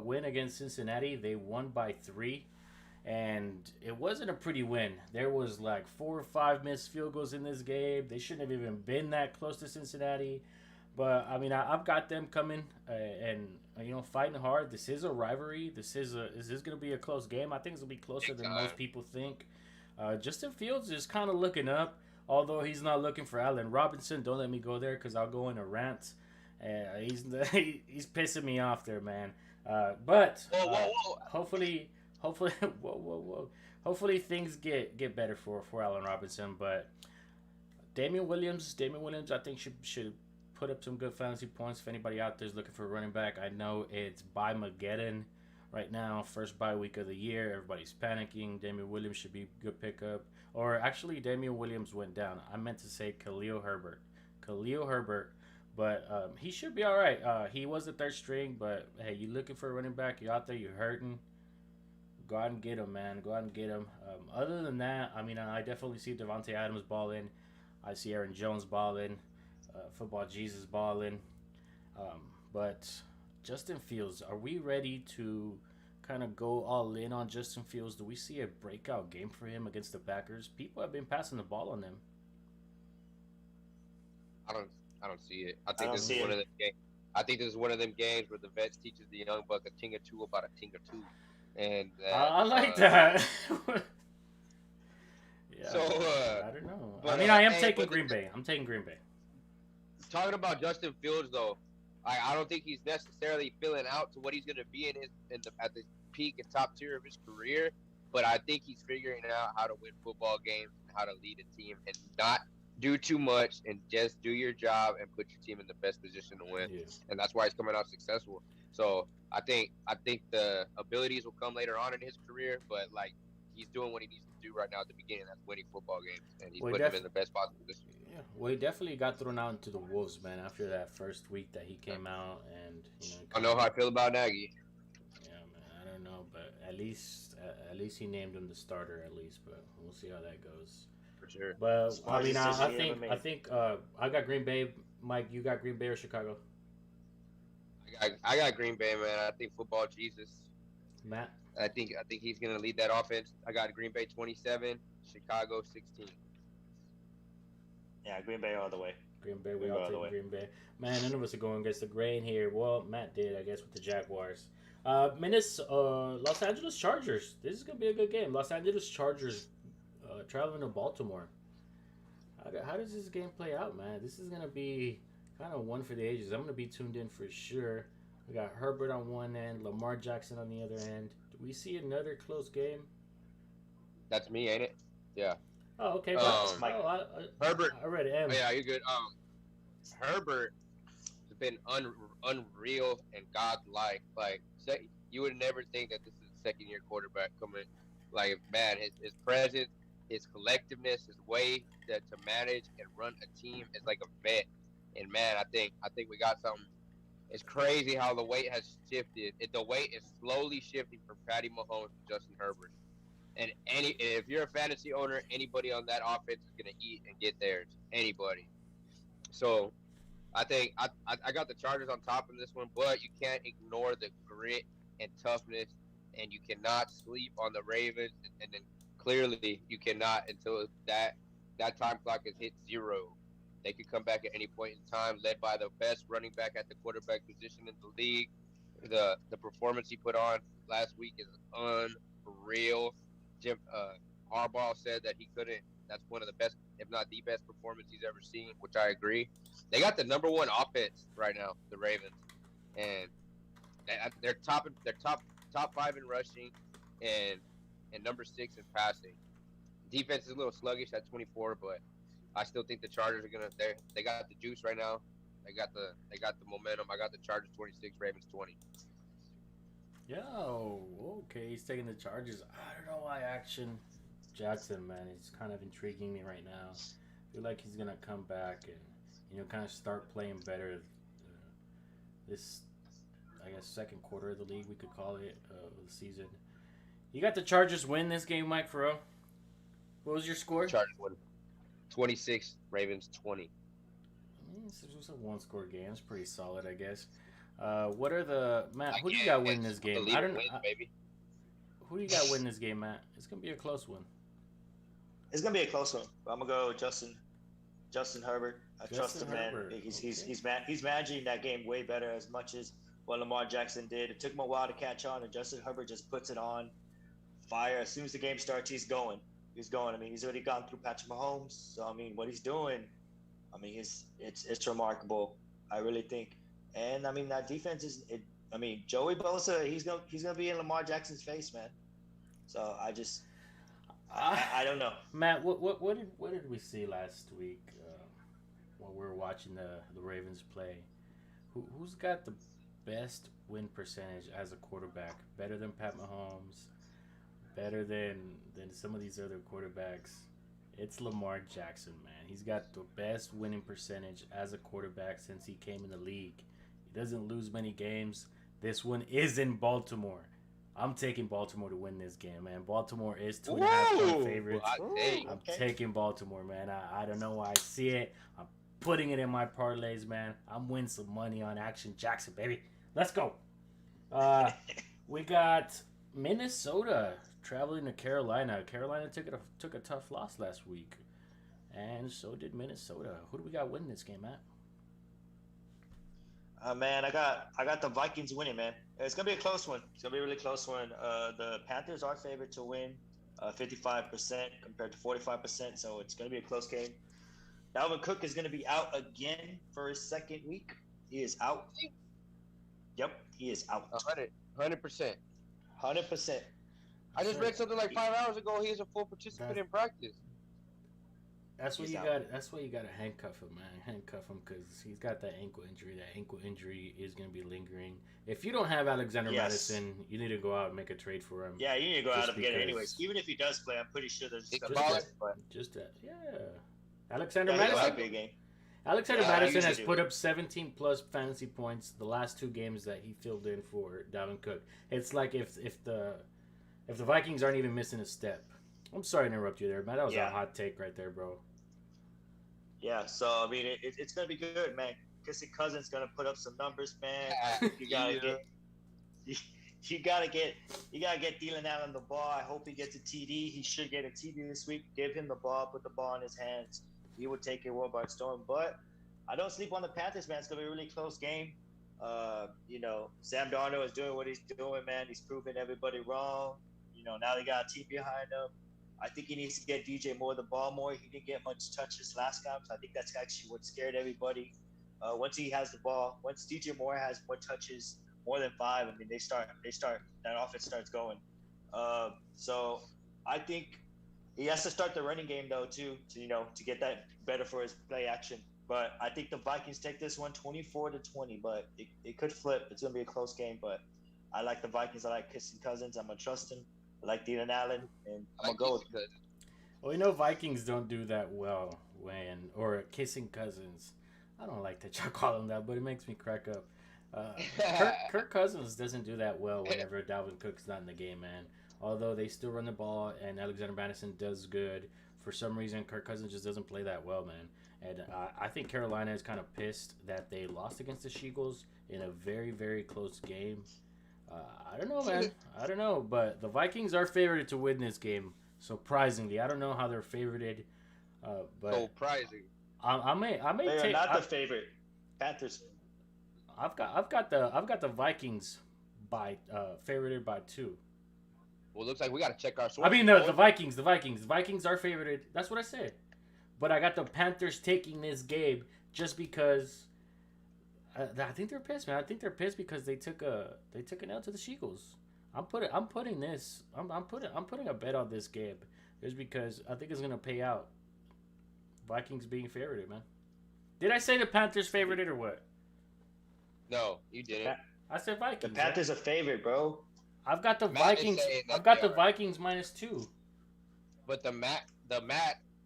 win against Cincinnati, they won by 3. And it wasn't a pretty win. There was like 4 or 5 missed field goals in this game. They shouldn't have even been that close to Cincinnati. But, I mean, I've got them coming and, fighting hard. This is a rivalry. This is going to be a close game. I think it's going to be closer than most people think. Justin Fields is kind of looking up, although he's not looking for Allen Robinson. Don't let me go there because I'll go in a rant. He's pissing me off there, man. But hopefully, hopefully things get better for Allen Robinson. But Damian Williams, I think should put up some good fantasy points. If anybody out there is looking for a running back, I know it's bye Mageddon right now, first bye week of the year. Everybody's panicking. Damian Williams should be a good pickup. Or actually, Damian Williams went down. I meant to say Khalil Herbert. But he should be all right. He was the third string, but hey, you looking for a running back? You're out there, you're hurting. Go out and get him, man. Go out and get him. Other than that, I mean, I definitely see Devontae Adams balling. I see Aaron Jones balling. Football Jesus balling. But Justin Fields, are we ready to kind of go all in on Justin Fields? Do we see a breakout game for him against the Packers? People have been passing the ball on him. I don't see it. I think this is one of them games. I think this is one of them games where the vets teaches the young buck a thing or two about a thing or two. And I like that. Yeah, so I don't know. But, I mean, I am taking Green Bay. I'm taking Green Bay. Talking about Justin Fields, though, I don't think he's necessarily filling out to what he's going to be at the peak and top tier of his career. But I think he's figuring out how to win football games and how to lead a team and not do too much and just do your job and put your team in the best position to win. Yeah. And that's why he's coming out successful. So I think the abilities will come later on in his career, but like he's doing what he needs to do right now at the beginning. That's winning football games, and he's putting him in the best possible position. Yeah, well, he definitely got thrown out into the wolves, man. After that first week that he came out, and I know how I feel about Nagy. Yeah, man, I don't know, but at least he named him the starter, at least. But we'll see how that goes. For sure. But I mean, I think I got Green Bay. Mike, you got Green Bay or Chicago? I got Green Bay, man. I think football Jesus. Matt? I think he's gonna lead that offense. I got Green Bay 27, Chicago 16. Yeah, Green Bay all the way. Green Bay, we all take Green Bay. Man, none of us are going against the grain here. Well, Matt did, I guess, with the Jaguars. Los Angeles Chargers. This is gonna be a good game. Los Angeles Chargers traveling to Baltimore. How does this game play out, man? This is gonna be kind of one for the ages. I'm going to be tuned in for sure. We got Herbert on one end, Lamar Jackson on the other end. Do we see another close game? That's me, ain't it? Yeah. Oh, okay. Herbert. I read it. Oh, yeah, you're good. Herbert has been unreal and godlike. Like, you would never think that this is a second-year quarterback coming. Like, man, his presence, his collectiveness, his way to manage and run a team is like a vet. And man, I think we got something. It's crazy how the weight has shifted. The weight is slowly shifting from Patty Mahomes to Justin Herbert. And if you're a fantasy owner, anybody on that offense is gonna eat and get theirs. Anybody. So I think I got the Chargers on top in this one, but you can't ignore the grit and toughness, and you cannot sleep on the Ravens. And then clearly you cannot until that time clock has hit 0. They could come back at any point in time, led by the best running back at the quarterback position in the league. The performance he put on last week is unreal. Jim Harbaugh said that he couldn't. That's one of the best, if not the best, performance he's ever seen, which I agree. They got the number 1 offense right now, the Ravens, and they're top 5 in rushing, and number 6 in passing. Defense is a little sluggish at 24, but I still think the Chargers are they got the juice right now. They got the momentum. I got the Chargers 26, Ravens 20. Yo, okay, he's taking the Chargers. I don't know why Action Jackson, man, he's kind of intriguing me right now. I feel like he's gonna come back and kind of start playing better. This, I guess, second quarter of the league, we could call it, of the season. You got the Chargers win this game, Mike Farrell. What was your score? Chargers win. 26, Ravens 20. This was a one-score game. It's pretty solid, I guess. What are the Matt? Who do you got win this game? I don't know. Who do you got win this game, Matt? It's gonna be a close one. It's gonna be a close one. I'm gonna go Justin Herbert. I trust him, man. He's managing that game way better as much as what Lamar Jackson did. It took him a while to catch on, and Justin Herbert just puts it on fire. As soon as the game starts, he's going. I mean, he's already gone through Patrick Mahomes. So I mean, what he's doing, I mean, it's remarkable. I really think. And I mean, that defense is. I mean, Joey Bosa, he's gonna be in Lamar Jackson's face, man. So I don't know. Matt, what did we see last week while we were watching the Ravens play? Who's got the best win percentage as a quarterback? Better than Pat Mahomes? Better than some of these other quarterbacks? It's Lamar Jackson, man. He's got the best winning percentage as a quarterback since he came in the league. He doesn't lose many games. This one is in Baltimore. I'm taking Baltimore to win this game, man. Baltimore is 2.5-point favorites. I'm taking Baltimore, man. I don't know why I see it. I'm putting it in my parlays, man. I'm winning some money on Action Jackson, baby. Let's go. We got Minnesota traveling to Carolina. Carolina took a tough loss last week, and so did Minnesota. Who do we got winning this game, Matt? Man, I got the Vikings winning, man. It's gonna be a close one. It's gonna be a really close one. The Panthers are favored to win, 55% compared to 45%. So it's gonna be a close game. Dalvin Cook is gonna be out again for his second week. He is out. Yep, he is out. 100%. 100%. I just read something like 5 hours ago. He's a full participant in practice. That's what you got. That's why you got to handcuff him, man. Handcuff him because he's got that ankle injury. That ankle injury is going to be lingering. If you don't have Alexander Madison, you need to go out and make a trade for him. Yeah, you need to go out and get it anyways. Even if he does play, I'm pretty sure there's just that. Yeah, Alexander Madison. Alexander Madison has put up 17 plus fantasy points the last two games that he filled in for Dalvin Cook. It's like if the Vikings aren't even missing a step. I'm sorry to interrupt you there, man. That was a hot take right there, bro. Yeah, so I mean, it's gonna be good, man. Kissing Cousins gonna put up some numbers, man. You gotta get Dylan Allen the ball. I hope he gets a TD. He should get a TD this week. Give him the ball, put the ball in his hands. He would take it world by storm. But I don't sleep on the Panthers, man. It's gonna be a really close game. Sam Darnold is doing what he's doing, man. He's proving everybody wrong. Now they got a team behind him. I think he needs to get DJ Moore the ball more. He didn't get much touches last time, so I think that's actually what scared everybody. Once he has the ball, once DJ Moore has more touches, more than 5, I mean, they start. That offense starts going. So I think he has to start the running game though too, to get that better for his play action. But I think the Vikings take this one 24-20, but it could flip. It's gonna be a close game, but I like the Vikings. I like Kissing Cousins. I'm gonna trust him. I like Dylan Allen, and I'm gonna go with it. Well, we know Vikings don't do that well or Kissing Cousins. I don't like that y'all call him that, but it makes me crack up. Kirk Cousins doesn't do that well whenever Dalvin Cook's not in the game, man. Although they still run the ball and Alexander Madison does good, for some reason Kirk Cousins just doesn't play that well, man. And I think Carolina is kind of pissed that they lost against the Seagulls in a very, very close game. I don't know, man. I don't know, but the Vikings are favored to win this game. Surprisingly, I don't know how they're favored, but surprising. I may They take. are not the favorite. Panthers. I've got the Vikings by favored by 2. Well, it looks like we got to check our sources. I mean the Vikings. The Vikings are favored. That's what I said. But I got the Panthers taking this game just because. I think they're pissed, man. I think they're pissed because they took an L to the Seagulls. I'm putting a bet on this game just because I think it's gonna pay out. Vikings being favored, man. Did I say the Panthers favored it or what? No, you didn't. I said Vikings. The Panthers are favored, bro. I've got the Matt is Vikings. saying that I've they got the are, Vikings -2. but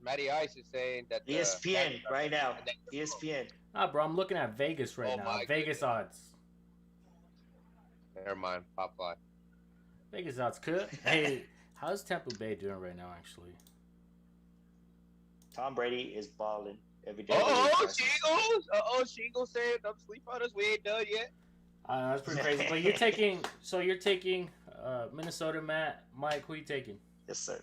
Matty Ice is saying that the ESPN Jaguars are right now. a negative vote. ESPN. Nah, bro, I'm looking at Vegas right Oh now. my Vegas goodness. odds. Never mind. Pop fly. Vegas odds could. Hey, how's Tampa Bay doing right now? Actually, Tom Brady is balling every day of the week. Oh, guys. Shingles! Shingles saying don't sleep on us. We ain't done yet. that's pretty crazy. But you're taking. So you're taking Minnesota, Matt, Mike. Who you taking? Yes, sir.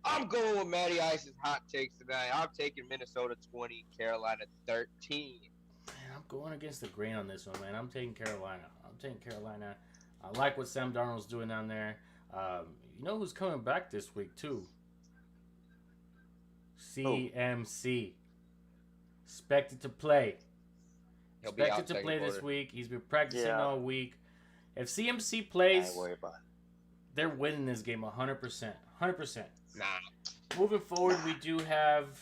I'm going with Matty Ice's hot takes tonight. I'm taking Minnesota 20, Carolina 13. Man, I'm going against the grain on this one, man. I'm taking Carolina. I like what Sam Darnold's doing down there. You know who's coming back this week too? CMC. Expected to play. He'll be out Expected to second play quarter. this week. He's been practicing Yeah. all week. If CMC I plays, ain't worried about it. they're winning this game 100%. 100%. Nah. Moving forward, we do have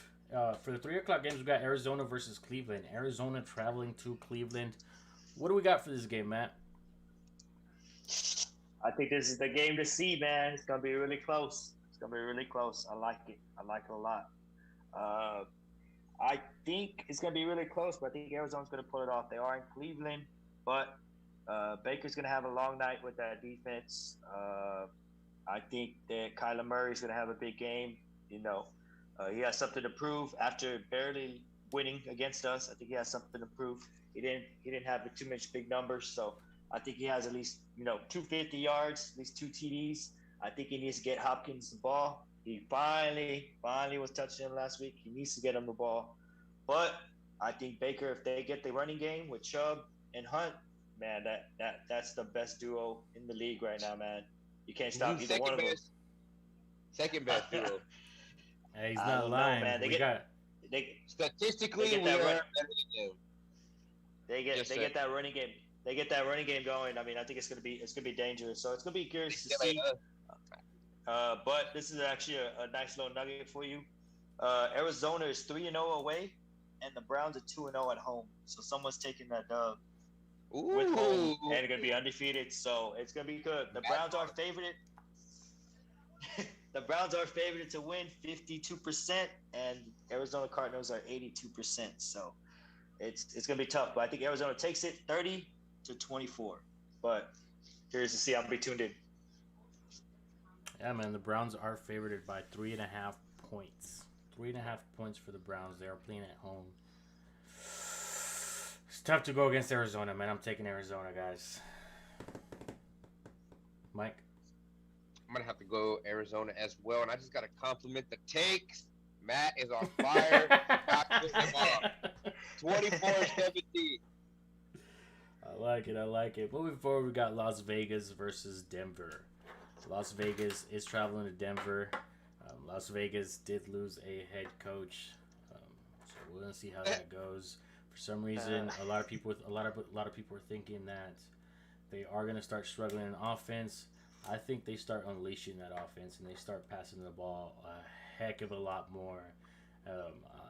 for the 3:00 games. We got Arizona versus Cleveland. Arizona traveling to Cleveland. What do we got for this game, Matt? I think this is the game to see, man. It's gonna be really close. I like it. I like it a lot. I think it's gonna be really close, but I think Arizona's gonna pull it off. They are in Cleveland, but Baker's gonna have a long night with that defense. I think that Kyler Murray's gonna have a big game. You know, he has something to prove after barely winning against us. I think he has something to prove. He didn't have too much big numbers, so I think he has at least 250 yards, at least 2 TDs. I think he needs to get Hopkins the ball. He finally was touching him last week. He needs to get him the ball. But I think Baker, if they get the running game with Chubb and Hunt, man, that's the best duo in the league right now, man. You can't stop either one of them. Second best duo. Hey, he's I not don't know, lying. man. We Statistically, They we get are that better than them. They get Just they saying. get that running game. They get that running game going. I mean, I think it's gonna be dangerous. So it's gonna be curious to see. But this is actually a nice little nugget for you. Arizona is 3-0 away, and the Browns are 2-0 at home. So someone's taking that dub with home, and they're gonna be undefeated. So it's gonna be good. The Browns are favored. The Browns are favored to win 52%, and Arizona Cardinals are 82%. So it's gonna be tough. But I think Arizona takes it 30-24. But curious to see. I'll be tuned in. Yeah, man, the Browns are favored by 3.5 points. 3.5 points for the Browns. They are playing at home. It's tough to go against Arizona, man. I'm taking Arizona, guys. Mike? I'm going to have to go Arizona as well. And I just got to compliment the takes. Matt is on fire. Not putting him off. 24-17. I like it. Moving forward, we got Las Vegas versus Denver. Las Vegas is traveling to Denver. Las Vegas did lose a head coach, so we're gonna see how that goes. For some reason, a lot of people are thinking that they are gonna start struggling in offense. I think they start unleashing that offense and they start passing the ball a heck of a lot more.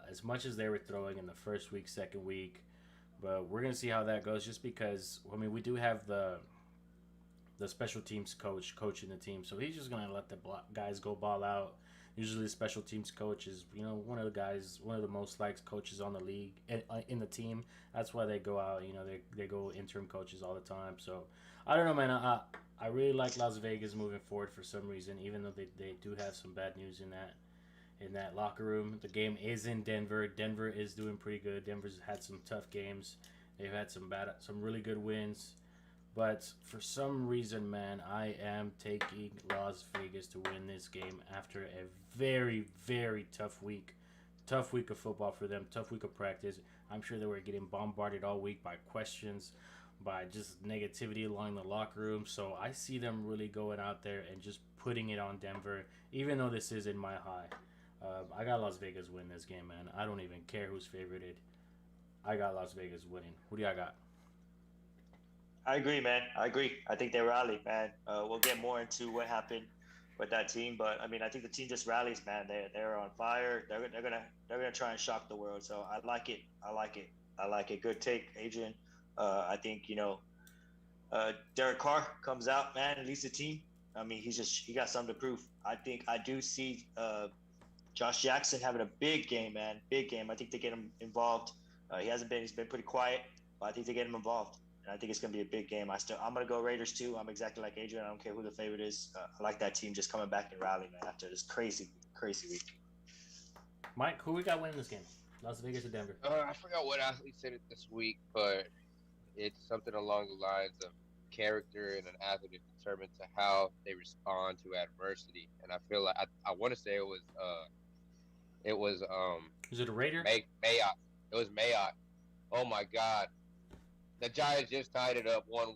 As much as they were throwing in the first week, second week, but we're gonna see how that goes. Just because, I mean, we do have the special teams coaching the team, so he's just gonna let the guys go ball out. Usually, the special teams coach is one of the most liked coaches on the league in the team. That's why they go out. They go interim coaches all the time. So I don't know, man. I really like Las Vegas moving forward for some reason, even though they do have some bad news in that locker room. The game is in Denver. Denver is doing pretty good. Denver's had some tough games. They've had some really good wins. But for some reason, man, I am taking Las Vegas to win this game after a very, very tough week. Tough week of football for them. Tough week of practice. I'm sure they were getting bombarded all week by questions, by just negativity along the locker room. So I see them really going out there and just putting it on Denver, even though this is in my high. I got Las Vegas win this game, man. I don't even care who's favorited. I got Las Vegas winning. Who do y'all got? I agree, man. I think they rallied, man. We'll get more into what happened with that team, but I mean, I think the team just rallies, man. They're on fire. They're gonna try and shock the world. So I like it. Good take, Adrian. I think Derek Carr comes out, man, and leads the team. I mean, he got something to prove. I do see Josh Jackson having a big game, man, big game. I think they get him involved. He's been pretty quiet, but I think they get him involved, and I think it's gonna be a big game. I'm gonna go Raiders too. I'm exactly like Adrian. I don't care who the favorite is. I like that team just coming back and rallying, man, after this crazy week. Mike, who we got winning this game? Las Vegas or Denver? I forgot what athlete said it this week, but it's something along the lines of character and an athlete is determined to how they respond to adversity. And I feel like I want to say it was Is it a Raider? Mayock. It was Mayock. Oh my God, the Giants just tied it up 1-1,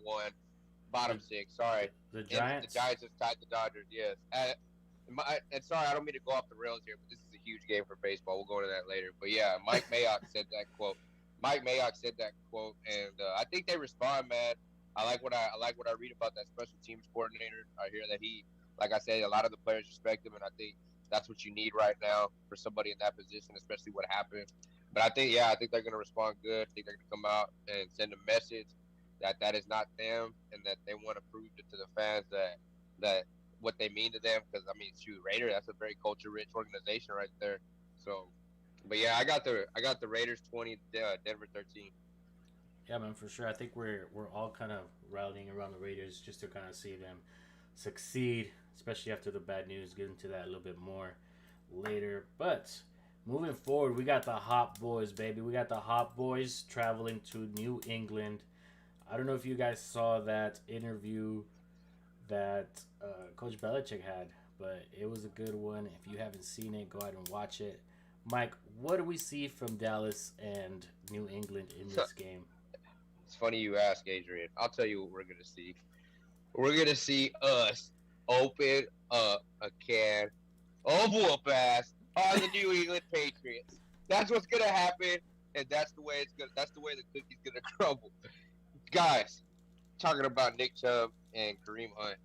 bottom six. Sorry, The Giants. The Giants just tied the Dodgers. Yes. And sorry, I don't mean to go off the rails here, but this is a huge game for baseball. We'll go into that later. But yeah, Mike Mayock said that quote. And I think they respond, man. I like what I read about that special teams coordinator. I hear that he, like I said, a lot of the players respect him, and I think that's what you need right now for somebody in that position, especially what happened. But I think they're going to respond good. I think they're going to come out and send a message that is not them, and that they want to prove it to the fans that what they mean to them. Because I mean, shoot, Raider, that's a very culture-rich organization right there. So, but yeah, I got the Raiders 20, Denver 13. Yeah, man, for sure. I think we're all kind of rallying around the Raiders just to kind of see them succeed, especially after the bad news. Get into that a little bit more later. But moving forward, we got the Hot Boys, baby. We got the Hot Boys traveling to New England. I don't know if you guys saw that interview that Coach Belichick had, but it was a good one. If you haven't seen it, go ahead and watch it. Mike, what do we see from Dallas and New England in this game? It's funny you ask, Adrian. I'll tell you what we're going to see. We're going to see us open up a can of whoop ass on the New England Patriots. That's what's going to happen, and that's the way the cookie's going to crumble. Guys, talking about Nick Chubb and Kareem Hunt,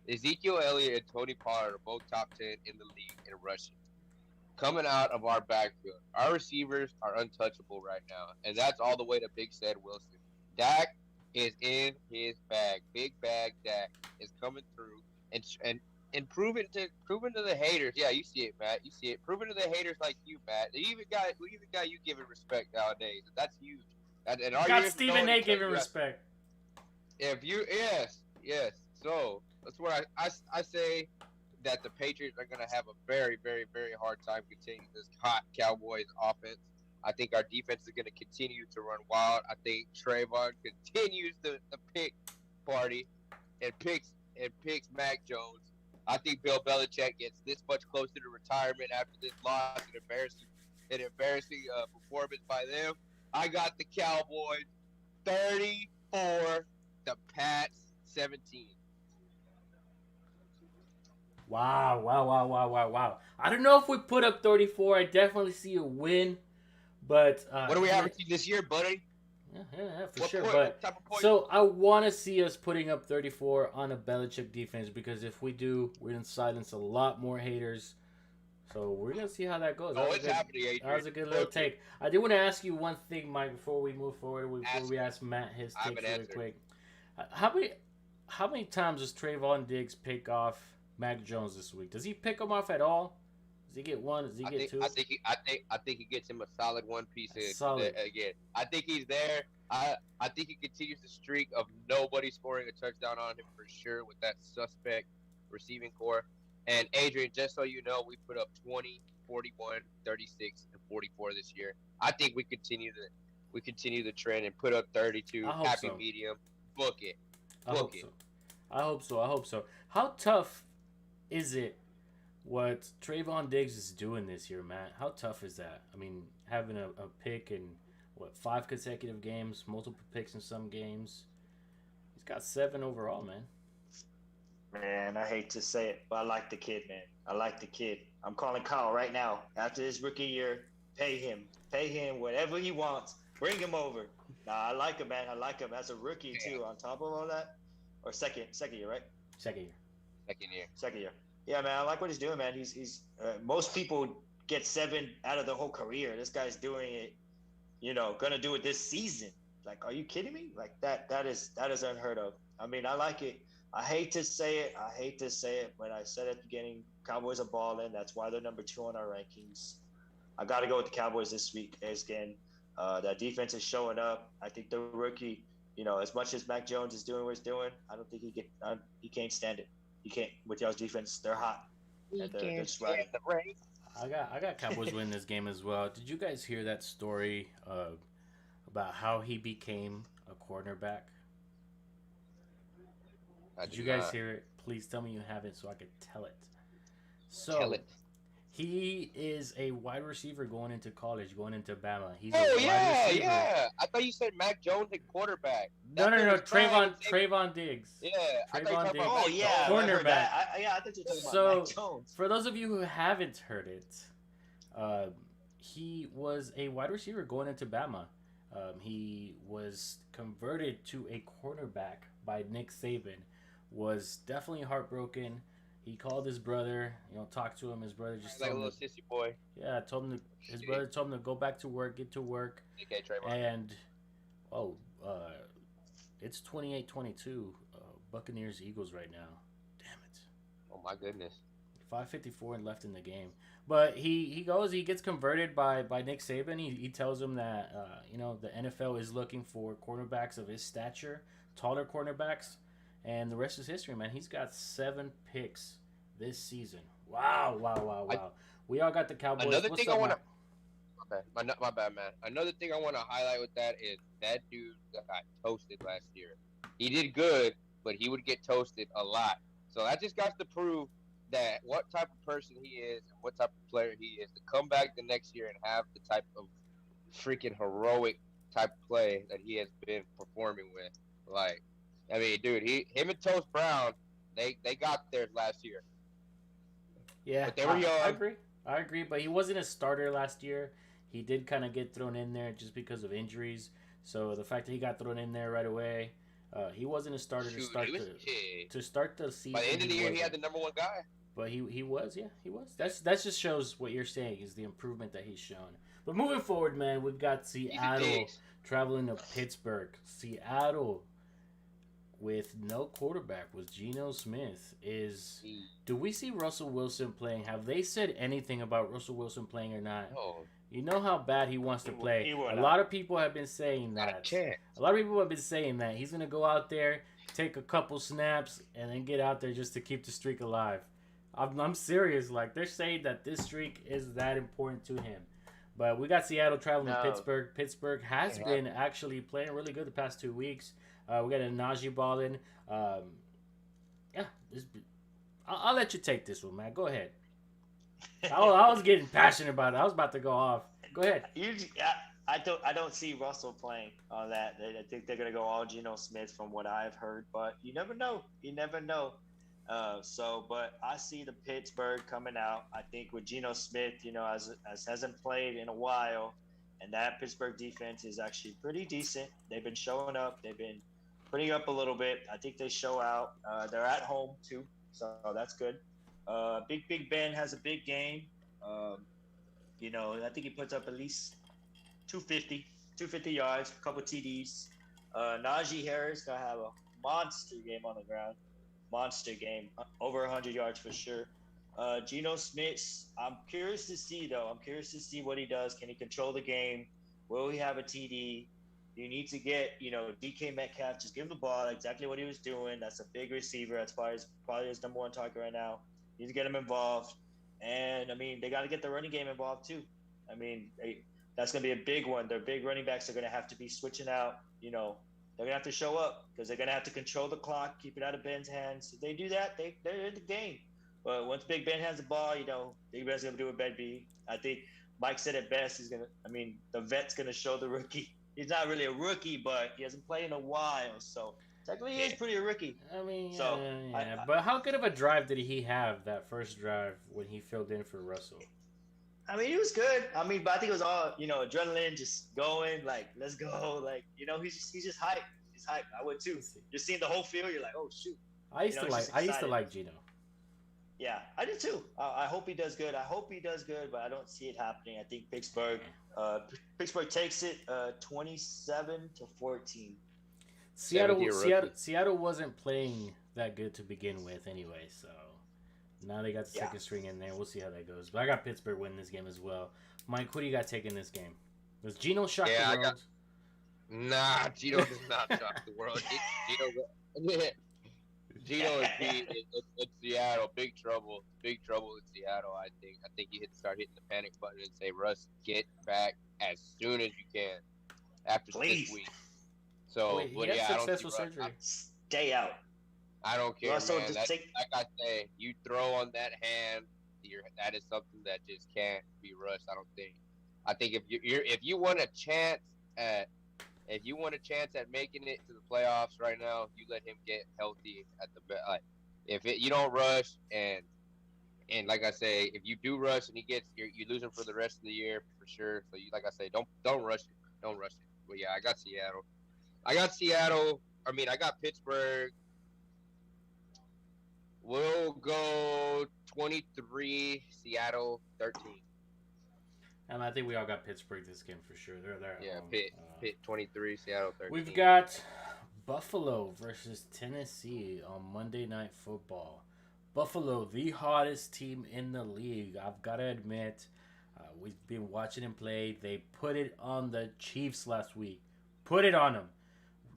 Ezekiel Elliott and Tony Pollard are both top 10 in the league in rushing. Coming out of our backfield, our receivers are untouchable right now, and that's all the way to Big Sad Wilson. Dak is in his bag. Big bag Dak is coming through and proving to the haters. Yeah, you see it, Matt. You see it. Proving to the haters like you, Matt. We even got you giving respect nowadays. That's huge. And got Stephen A. giving respect. Yes. So that's where I say that the Patriots are going to have a very, very, very hard time containing this hot Cowboys offense. I think our defense is going to continue to run wild. I think Trayvon continues the pick party and picks Mac Jones. I think Bill Belichick gets this much closer to retirement after this loss, an embarrassing performance by them. I got the Cowboys 34, the Pats 17. Wow. I don't know if we put up 34. I definitely see a win. But what do we have this year, buddy? Yeah, for sure. So I want to see us putting up 34 on a Belichick defense, because if we do, we're going to silence a lot more haters. So we're going to see how that goes. Happening, that was a good little take. I did want to ask you one thing, Mike, before we move forward. Before we ask Matt his take really quick. How many times does Trayvon Diggs pick off Mac Jones this week? Does he pick him off at all? Does he get one? Does he get two? I think he gets him a solid one piece again. I think he's there. I think he continues the streak of nobody scoring a touchdown on him for sure with that suspect receiving core. And Adrian, just so you know, we put up 20, 41, 36, and 44 this year. I think we continue the trend and put up 32. Happy medium. Book it. I hope so. How tough is it what Trayvon Diggs is doing this year, Matt? How tough is that? I mean, having a pick in, 5 consecutive games, multiple picks in some games. He's got 7 overall, man. Man, I hate to say it, but I like the kid, man. I like the kid. I'm calling Kyle right now. After his rookie year, pay him. Pay him whatever he wants. Bring him over. Nah, I like him, man. I like him as a rookie, too, on top of all that. Or second year, right? Second year. Yeah, man, I like what he's doing, man. He's most people get 7 out of the whole career. This guy's doing it, gonna do it this season. Like, are you kidding me? Like that is unheard of. I mean, I like it. I hate to say it. I hate to say it, but I said at the beginning, Cowboys are balling. That's why they're number 2 on our rankings. I got to go with the Cowboys this week. Again, that defense is showing up. I think the rookie, as much as Mac Jones is doing what he's doing, I don't think he can't stand it. He can't with y'all's defense. They're hot. And they're just riding. I got Cowboys winning this game as well. Did you guys hear that story about how he became a cornerback? Did you guys hear it? Please tell me you haven't so I could tell it. So, Tell it. He is a wide receiver going into college, going into Bama. He's Oh, a wide yeah, receiver. yeah. I thought you said Mac Jones at quarterback. No. Trayvon Diggs. Yeah. Trayvon Diggs. Oh, yeah. Cornerback. I thought you were talking about Mac Jones. For those of you who haven't heard it, he was a wide receiver going into Bama. He was converted to a cornerback by Nick Saban. Was definitely heartbroken. He called his brother, talked to him. His brother just like a told little him, sissy boy. yeah, his brother told him to go back to work, get to work. Okay, Trayvon. And, it's 28-22, Buccaneers Eagles right now. Damn it. Oh my goodness. 5:54 and left in the game. But he gets converted by Nick Saban. He tells him that, the NFL is looking for cornerbacks of his stature, taller cornerbacks. And the rest is history, man. He's got 7 picks this season. Wow. We all got the Cowboys. Another What's thing up, I want Matt? to... Okay, my bad, man. Another thing I want to highlight with that is that dude got toasted last year. He did good, but he would get toasted a lot. So that just got to prove that what type of person he is and what type of player he is to come back the next year and have the type of freaking heroic type play that he has been performing with. Like, I mean, dude, him and Toast Brown, they got theirs last year. Yeah, but they were young. I agree, but he wasn't a starter last year. He did kind of get thrown in there just because of injuries. So the fact that he got thrown in there right away, he wasn't a starter to start the season. By the end of the year, he had the number 1 guy. But he was. That just shows what you're saying is the improvement that he's shown. But moving forward, man, we've got Seattle traveling to Pittsburgh. Seattle with no quarterback, with Geno Smith. Do we see Russell Wilson playing? Have they said anything about Russell Wilson playing or not? No. You know how bad he wants to play. A lot of people have been saying that. A lot of people have been saying that he's going to go out there, take a couple snaps, and then get out there just to keep the streak alive. I'm serious. Like, they're saying that this streak is that important to him. But we got Seattle traveling to Pittsburgh. Pittsburgh has been actually playing really good the past 2 weeks. We got a Najee ballin. I'll let you take this one, man. Go ahead. I was getting passionate about it. I was about to go off. Go ahead. I don't see Russell playing on that. I think they're gonna go all Geno Smith from what I've heard, but you never know. But I see the Pittsburgh coming out. I think with Geno Smith, as hasn't played in a while, and that Pittsburgh defense is actually pretty decent. They've been showing up. They've been putting up a little bit. I think they show out. They're at home too, so that's good. Big Ben has a big game. I think he puts up at least 250 yards, a couple TDs. Najee Harris gonna have a monster game on the ground. Monster game, over 100 yards for sure. Geno Smith, I'm curious to see though. I'm curious to see what he does. Can he control the game? Will he have a TD? You need to get, DK Metcalf, just give him the ball, exactly what he was doing. That's a big receiver. That's probably his number 1 target right now. You need to get him involved. And, they got to get the running game involved too. That's going to be a big one. Their big running backs are going to have to be switching out. They're going to have to show up because they're going to have to control the clock, keep it out of Ben's hands. If they do that, they're in the game. But once Big Ben has the ball, Big Ben's going to do what Ben be. I think Mike said it best. The vet's going to show the rookie. He's not really a rookie, but he hasn't played in a while. So technically, he is pretty a rookie. But how good of a drive did he have that first drive when he filled in for Russell? He was good. But I think it was all, adrenaline, just going, like, let's go. Like, he's just hyped. He's hyped. I would too. Just seeing the whole field, you're like, oh, shoot. I used to like Geno. Yeah, I did too. I hope he does good. But I don't see it happening. I think Pittsburgh takes it 27-14. Seventh-year rookie. Seattle wasn't playing that good to begin with anyway, so now they got the second string in there. We'll see how that goes. But I got Pittsburgh winning this game as well. Mike, who do you got taking this game? Does Geno shock the world? Nah, Geno does not shock the world. Geno is in Seattle. Big trouble. Big trouble in Seattle, I think. I think you start hitting the panic button and say, Russ, get back as soon as you can after this week. So, Wait, I don't see surgery. Stay out. I don't care, Russell, man. Like I say, you throw on that hand, that is something that just can't be rushed. I don't think. I think if you want a chance at making it to the playoffs right now, you let him get healthy at the you don't rush and like I say, if you do rush and you lose him for the rest of the year for sure. So like I say, don't rush it. Don't rush it. But yeah, I got Seattle. I got Pittsburgh. We'll go 23, Seattle 13. And I think we all got Pittsburgh this game for sure. They're there. Yeah, Pitt 23, Seattle 13. We've got Buffalo versus Tennessee on Monday Night Football. Buffalo, the hottest team in the league. I've got to admit, we've been watching them play. They put it on the Chiefs last week. Put it on them.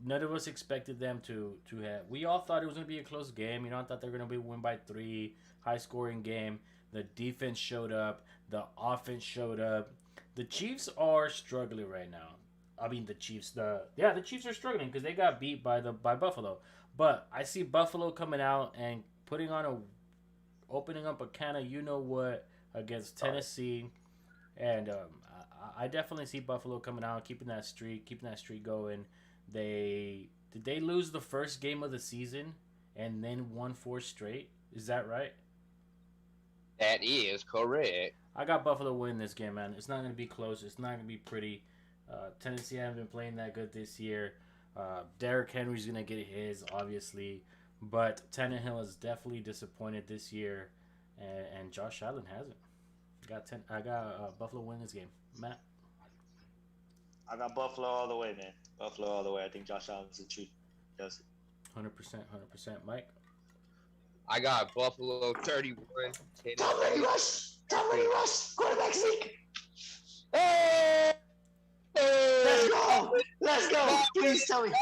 None of us expected them to have. We all thought it was going to be a close game. I thought they were going to win by 3. High-scoring game. The defense showed up. The offense showed up. The Chiefs are struggling right now. I mean, the Chiefs are struggling because they got beat by Buffalo. But I see Buffalo coming out and opening up a can of you-know-what against Tennessee. And I definitely see Buffalo coming out, keeping that streak going. Did they lose the first game of the season and then won 4 straight? Is that right? That is correct. I got Buffalo winning this game, man. It's not going to be close. It's not going to be pretty. Tennessee haven't been playing that good this year. Derrick Henry's going to get his, obviously. But Tannehill is definitely disappointed this year. And Josh Allen hasn't. I got Buffalo winning this game. Matt? I got Buffalo all the way, man. Buffalo all the way. I think Josh Allen's the truth. Does it. 100%. Mike? I got Buffalo 31. Tom Brady rush. Quarterback sneak. Hey! Let's go. Please tell me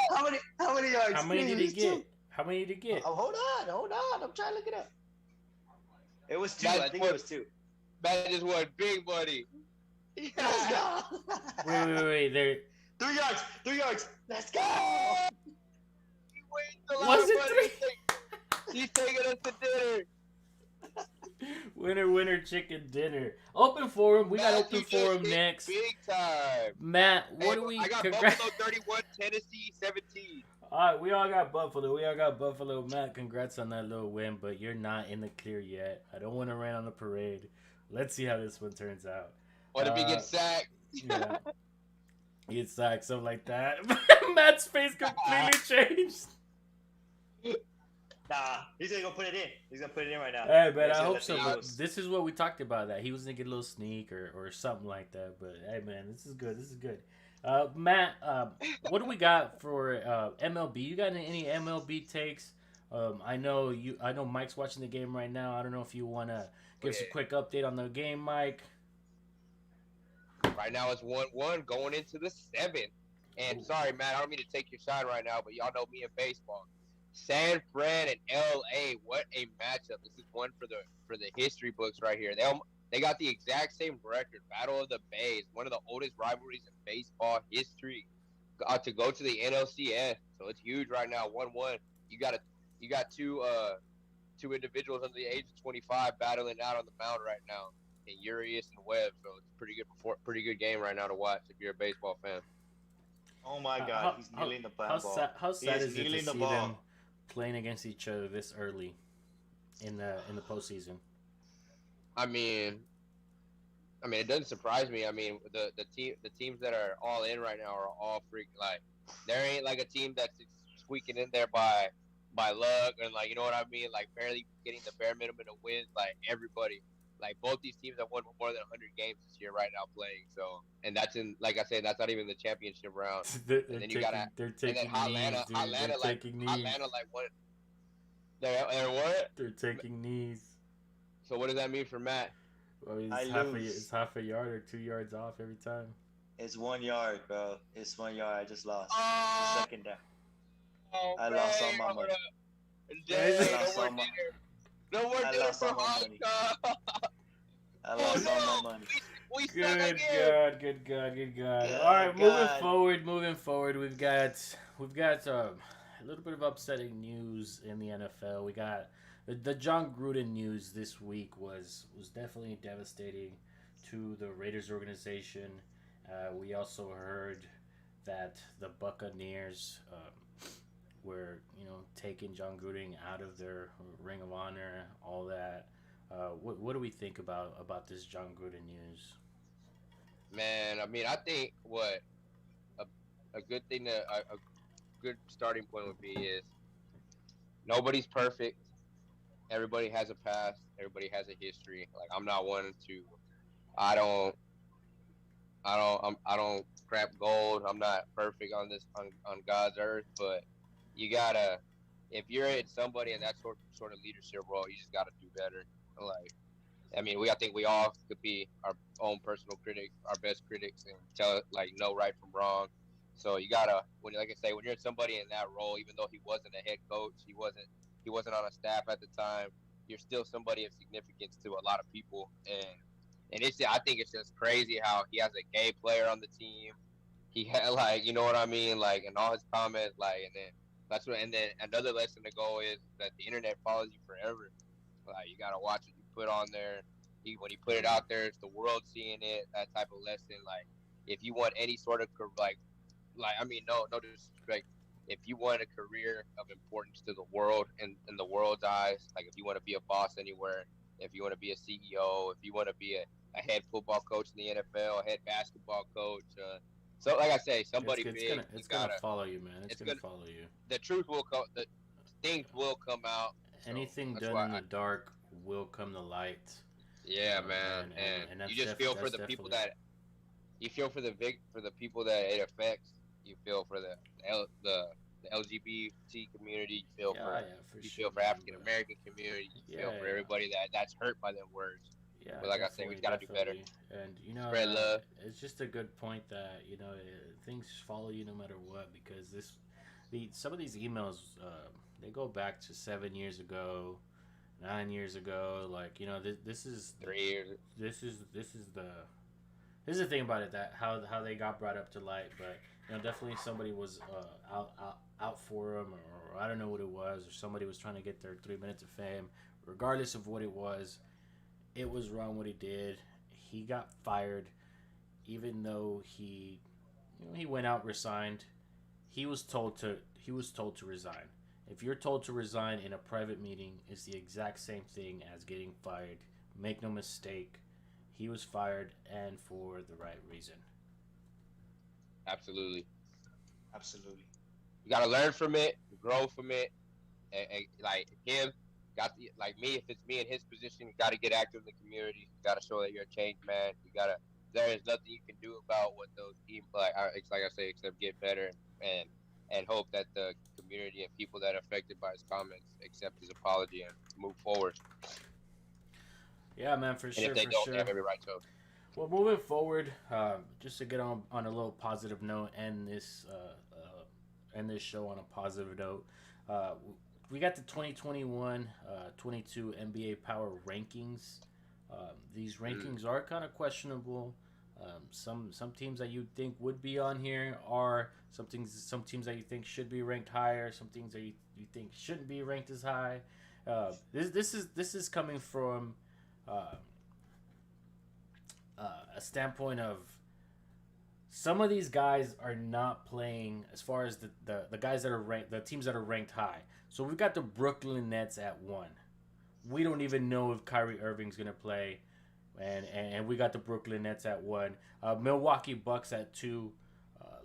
how many yards. How many did he get? Oh, hold on. I'm trying to look it up. It was 2. I think it was 2. That just won big money. Let's go. Wait. There. 3 yards. Let's go. Was it 3? He's taking us to dinner. Winner, chicken dinner. Open forum. We got open forum next. Big time. Matt, what do we? I got Buffalo 31, Tennessee 17. All right, we all got Buffalo. Matt, congrats on that little win, but you're not in the clear yet. I don't want to rain on the parade. Let's see how this one turns out. What if he gets sacked? Yeah. He gets sacked, something like that. Matt's face completely changed. Nah, he's gonna go put it in. He's gonna put it in right now. Hey, man, I hope so. But this is what we talked about, that he was gonna get a little sneak or something like that. But hey, man, this is good. Matt, what do we got for MLB? You got any MLB takes? I know Mike's watching the game right now. I don't know if you want to give us a quick update on the game, Mike. Right now it's 1-1 going into the 7th. And sorry, Matt, I don't mean to take your side right now, but y'all know me in baseball. San Fran and LA, what a matchup. This is one for the history books right here. They got the exact same record, Battle of the Bays, one of the oldest rivalries in baseball history. Got to go to the NLCS, so it's huge right now. 1-1. You got two individuals under the age of 25 battling out on the mound right now, in Urias and Webb. So it's pretty good game right now to watch if you're a baseball fan. Oh my God, he's kneeling the ball. How sad is it to see them playing against each other this early in the postseason? I mean, it doesn't surprise me. I mean, the teams that are all in right now are all freaking like, there ain't like a team that's squeaking in there by luck and like, you know what I mean, like barely getting the bare minimum of wins. Like everybody Like both these teams have won more than 100 games this year right now playing. So, and that's in, like I said, that's not even the championship round. they're And then you taking gotta, they're and then taking knees, dude. They're taking knees. Atlanta like what? They're what? They're taking knees. So what does that mean for Matt? Well, I lose. it's half a yard or 2 yards off every time. It's 1 yard, bro. It's 1 yard. I just lost. Oh, The second down. oh I lost all my money. Dang, I lost all my. no more I dinner lost for all my Hawg money. Tawk. I lost all my money. We Good suck again. God, good God, good God. Good All right, God. moving forward. We've got a little bit of upsetting news in the NFL. We got the John Gruden news this week was definitely devastating to the Raiders organization. We also heard that the Buccaneers were taking John Gruden out of their Ring of Honor, all that. What do we think about this John Gruden news? Man, I mean, I think what a good thing a good starting point would be is nobody's perfect. Everybody has a past. Everybody has a history. Like I'm not one to. I don't. I don't crap gold. I'm not perfect on this on God's earth, but you gotta. If you're in somebody in that sort of leadership role, you just gotta do better. Like, I mean, I think we all could be our own personal critic, our best critics, and tell know right from wrong. So you gotta like I say, when you're somebody in that role, even though he wasn't a head coach, he wasn't on a staff at the time, you're still somebody of significance to a lot of people, and I think it's just crazy how he has a gay player on the team. He had you know what I mean, and all his comments, and then another lesson to go is that the internet follows you forever. You gotta watch what you put on there. When you put it out there, it's the world seeing it. That type of lesson. If you want any sort of I mean, no disrespect. If you want a career of importance to the world and in the world's eyes, if you want to be a boss anywhere, if you want to be a CEO, if you want to be a head football coach in the NFL, a head basketball coach. So, like I say, somebody big. It's gonna follow you, man. It's gonna follow you. The truth will come. The things will come out. So anything done in the dark will come to light. Yeah, man, and you just feel for the people that you feel for the people that it affects. You feel for the LGBT community. You feel for African American community. You feel for everybody that's hurt by them words. Yeah, but like I say, we got to do better. And spread love. It's just a good point that things follow you no matter what, because some of these emails they go back to 7 years ago, 9 years ago. This is 3 years. This is the thing about it, that how they got brought up to light, but definitely somebody was out for him, or I don't know what it was, or somebody was trying to get their 3 minutes of fame. Regardless of what it was wrong what he did. He got fired, even though he went out, resigned. He was told to resign. If you're told to resign in a private meeting, it's the exact same thing as getting fired. Make no mistake, he was fired, and for the right reason. Absolutely. You got to learn from it, grow from it, and him. Me, if it's me in his position, you got to get active in the community. You got to show that you're a changed man. There is nothing you can do about what those teams like I say, except get better and hope that the community and people that are affected by his comments accept his apology and move forward. Yeah, man, for sure. And if they don't, they have every right to. Well, moving forward, just to get on a little positive note, and this show on a positive note, we got the 2021-22 NBA Power Rankings. These rankings are kind of questionable. Some teams that you think would be on here are some teams that you think should be ranked higher. Some teams that you think shouldn't be ranked as high. This is coming from a standpoint of some of these guys are not playing as far as the guys that are ranked, the teams that are ranked high. So we've got the Brooklyn Nets at 1. We don't even know if Kyrie Irving's gonna play, and we got the Brooklyn Nets at 1. Milwaukee Bucks at 2.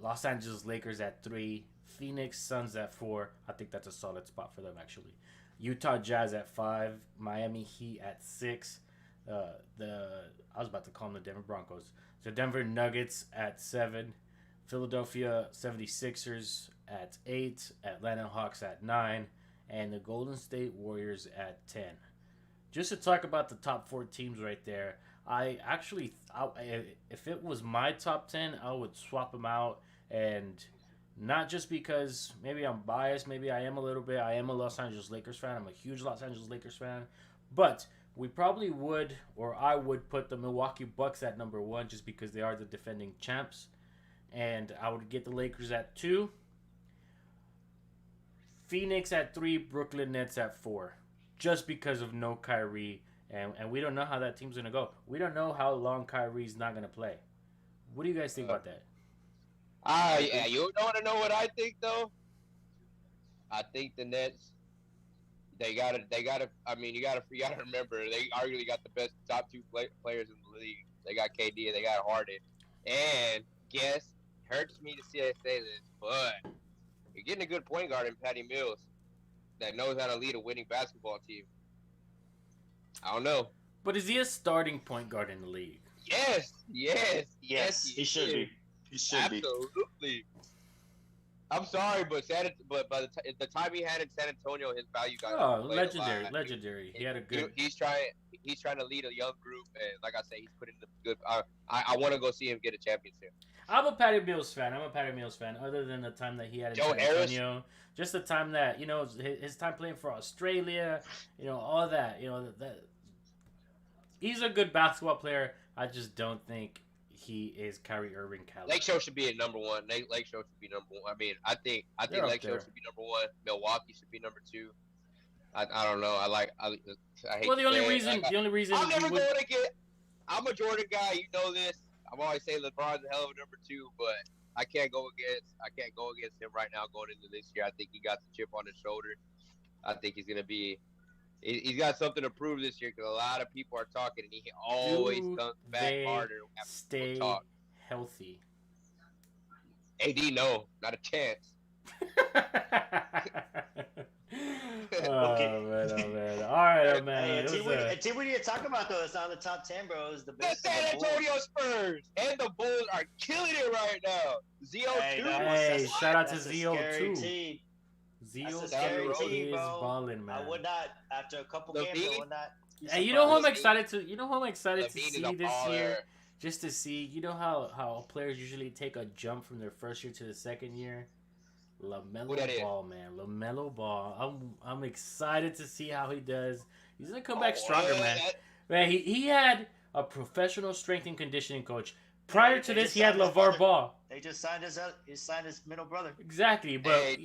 Los Angeles Lakers at 3. Phoenix Suns at 4. I think that's a solid spot for them, actually. Utah Jazz at 5. Miami Heat at 6. I was about to call them the Denver Broncos. The Denver Nuggets at 7, Philadelphia 76ers at 8, Atlanta Hawks at 9, and the Golden State Warriors at 10. Just to talk about the top 4 teams right there, if it was my top 10, I would swap them out, and not just because maybe I'm biased, maybe I am a little bit. I am a Los Angeles Lakers fan. I'm a huge Los Angeles Lakers fan, but we probably would, or I would put the Milwaukee Bucks at number 1 just because they are the defending champs, and I would get the Lakers at 2, Phoenix at 3, Brooklyn Nets at 4, just because of no Kyrie. And we don't know how that team's going to go. We don't know how long Kyrie's not going to play. What do you guys think about that? Yeah, you don't want to know what I think, though? I think the Nets, you gotta remember, they arguably got the best top 2 players in the league. They got KD and they got Harden. And guess, hurts me to say this, but you're getting a good point guard in Patty Mills that knows how to lead a winning basketball team. I don't know. But is he a starting point guard in the league? Yes, he should be. He should be. Absolutely. I'm sorry, but by the time he had in San Antonio, his value got legendary. He had a good. He's trying to lead a young group, and like I say, he's putting the good. I want to go see him get a championship. I'm a Patty Mills fan. Other than the time that he had in San Antonio, just the time that his time playing for Australia, all that. That he's a good basketball player. I just don't think he is Kyrie Irving caliber. Lake Show should be at number 1. Lake Show should be number 1. I mean, I think Lake Show should be number 1. Milwaukee should be number 2. I don't know. I hate. Well, the only reason I'm never going to get. I'm a Jordan guy. You know this. I'm always saying LeBron's a hell of a number 2, but I can't go against him right now going into this year. I think he got the chip on his shoulder. I think he's gonna be. He's got something to prove this year because a lot of people are talking, and he always comes back harder. Stay healthy. AD, no, not a chance. Oh man! All right, man. A team we need to talk about though. It's not in the top 10, bro. It's the best. The San Antonio Spurs and the Bulls are killing it right now. ZO2. Hey, shout out to ZO2. ZO2 is balling, man. I would not after a couple games. I would not. Hey, you know who I'm excited to? You know who I'm excited to see this year? Just to see, how players usually take a jump from their first year to the second year. LaMelo Ball, man. LaMelo Ball. I'm excited to see how he does. He's gonna come back stronger, man. Man, he had a professional strength and conditioning coach. Prior to this, he had LeVar Ball. They just signed his middle brother. Exactly, but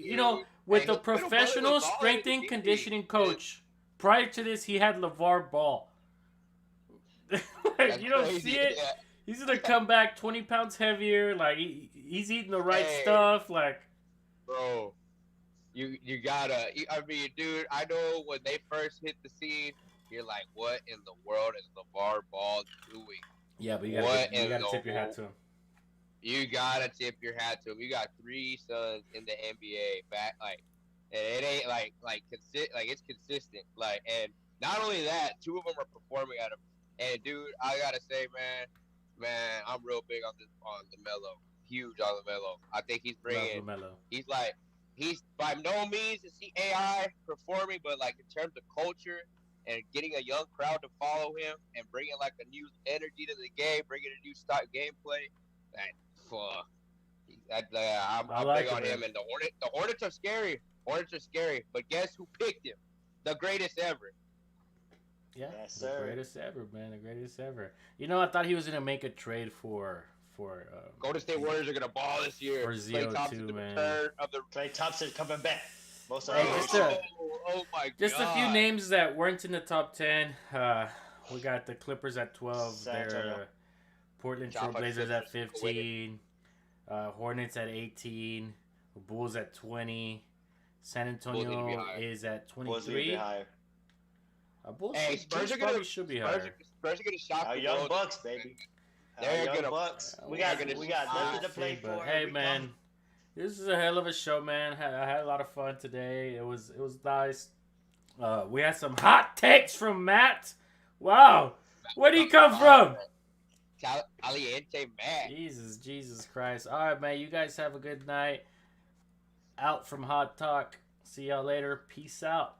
with the professional strength and conditioning coach. Prior to this, he had LeVar Ball. You don't see it. Yeah. He's gonna come back 20 pounds heavier. Like he's eating the right stuff. Like, bro, you gotta. I mean, dude, I know when they first hit the scene, you're like, what in the world is LeVar Ball doing? Yeah, but you gotta tip your hat to him. You gotta tip your hat to him. You got 3 sons in the NBA back, and it ain't it's consistent. And not only that, 2 of them are performing at him. And dude, I gotta say, man, I'm real big on LaMelo. Huge on LaMelo. I think he's bringing. He's by no means is he AI performing, but in terms of culture and getting a young crowd to follow him and bringing a new energy to the game, bringing a new style gameplay. I'm big on him. And the Hornets are scary. But guess who picked him? The greatest ever. Yeah, yes, the greatest ever, man. The greatest ever. I thought he was gonna make a trade for Golden State Warriors are gonna ball this year. For ZO2, man. Klay Thompson coming back. My God. Just a few names that weren't in the top 10. We got the Clippers at 12. They're Portland Trail Blazers at 15. Hornets at 18. Bulls at 20. San Antonio is at 23. Spurs should be higher. Spurs are gonna shock our young Bucks, baby. They're gonna Bucks. We got nothing to play for. Hey, man, this is a hell of a show, man. I had a lot of fun today. It was nice. We had some hot takes from Matt. Wow. Where do you come from? Caliente Mac. Jesus Christ. All right, man. You guys have a good night. Out from Hawg Tawk. See y'all later. Peace out.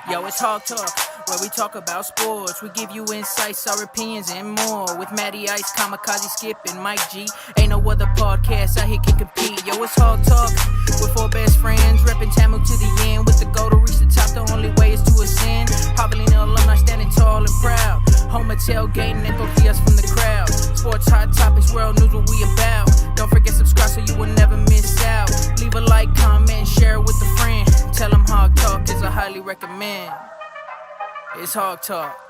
Yo, it's Hawg Talk, where we talk about sports. We give you insights, our opinions, and more. With Matty Ice, Kamikaze Skip, and Mike G. Ain't no other podcast out here can compete. Yo, it's Hawg Talk, with four best friends, reppin' Tamil to the end. With the goal to reach the top, the only way is to ascend. Javelina alumni standing tall and proud. Home of tailgating and throw us from the crowd. Sports, hot topics, world news, what we about. Don't forget subscribe so you will never miss out. Leave a like, comment, share it with a friend. Tell them Hawg Talk is a highly recommend. It's Hawg Talk.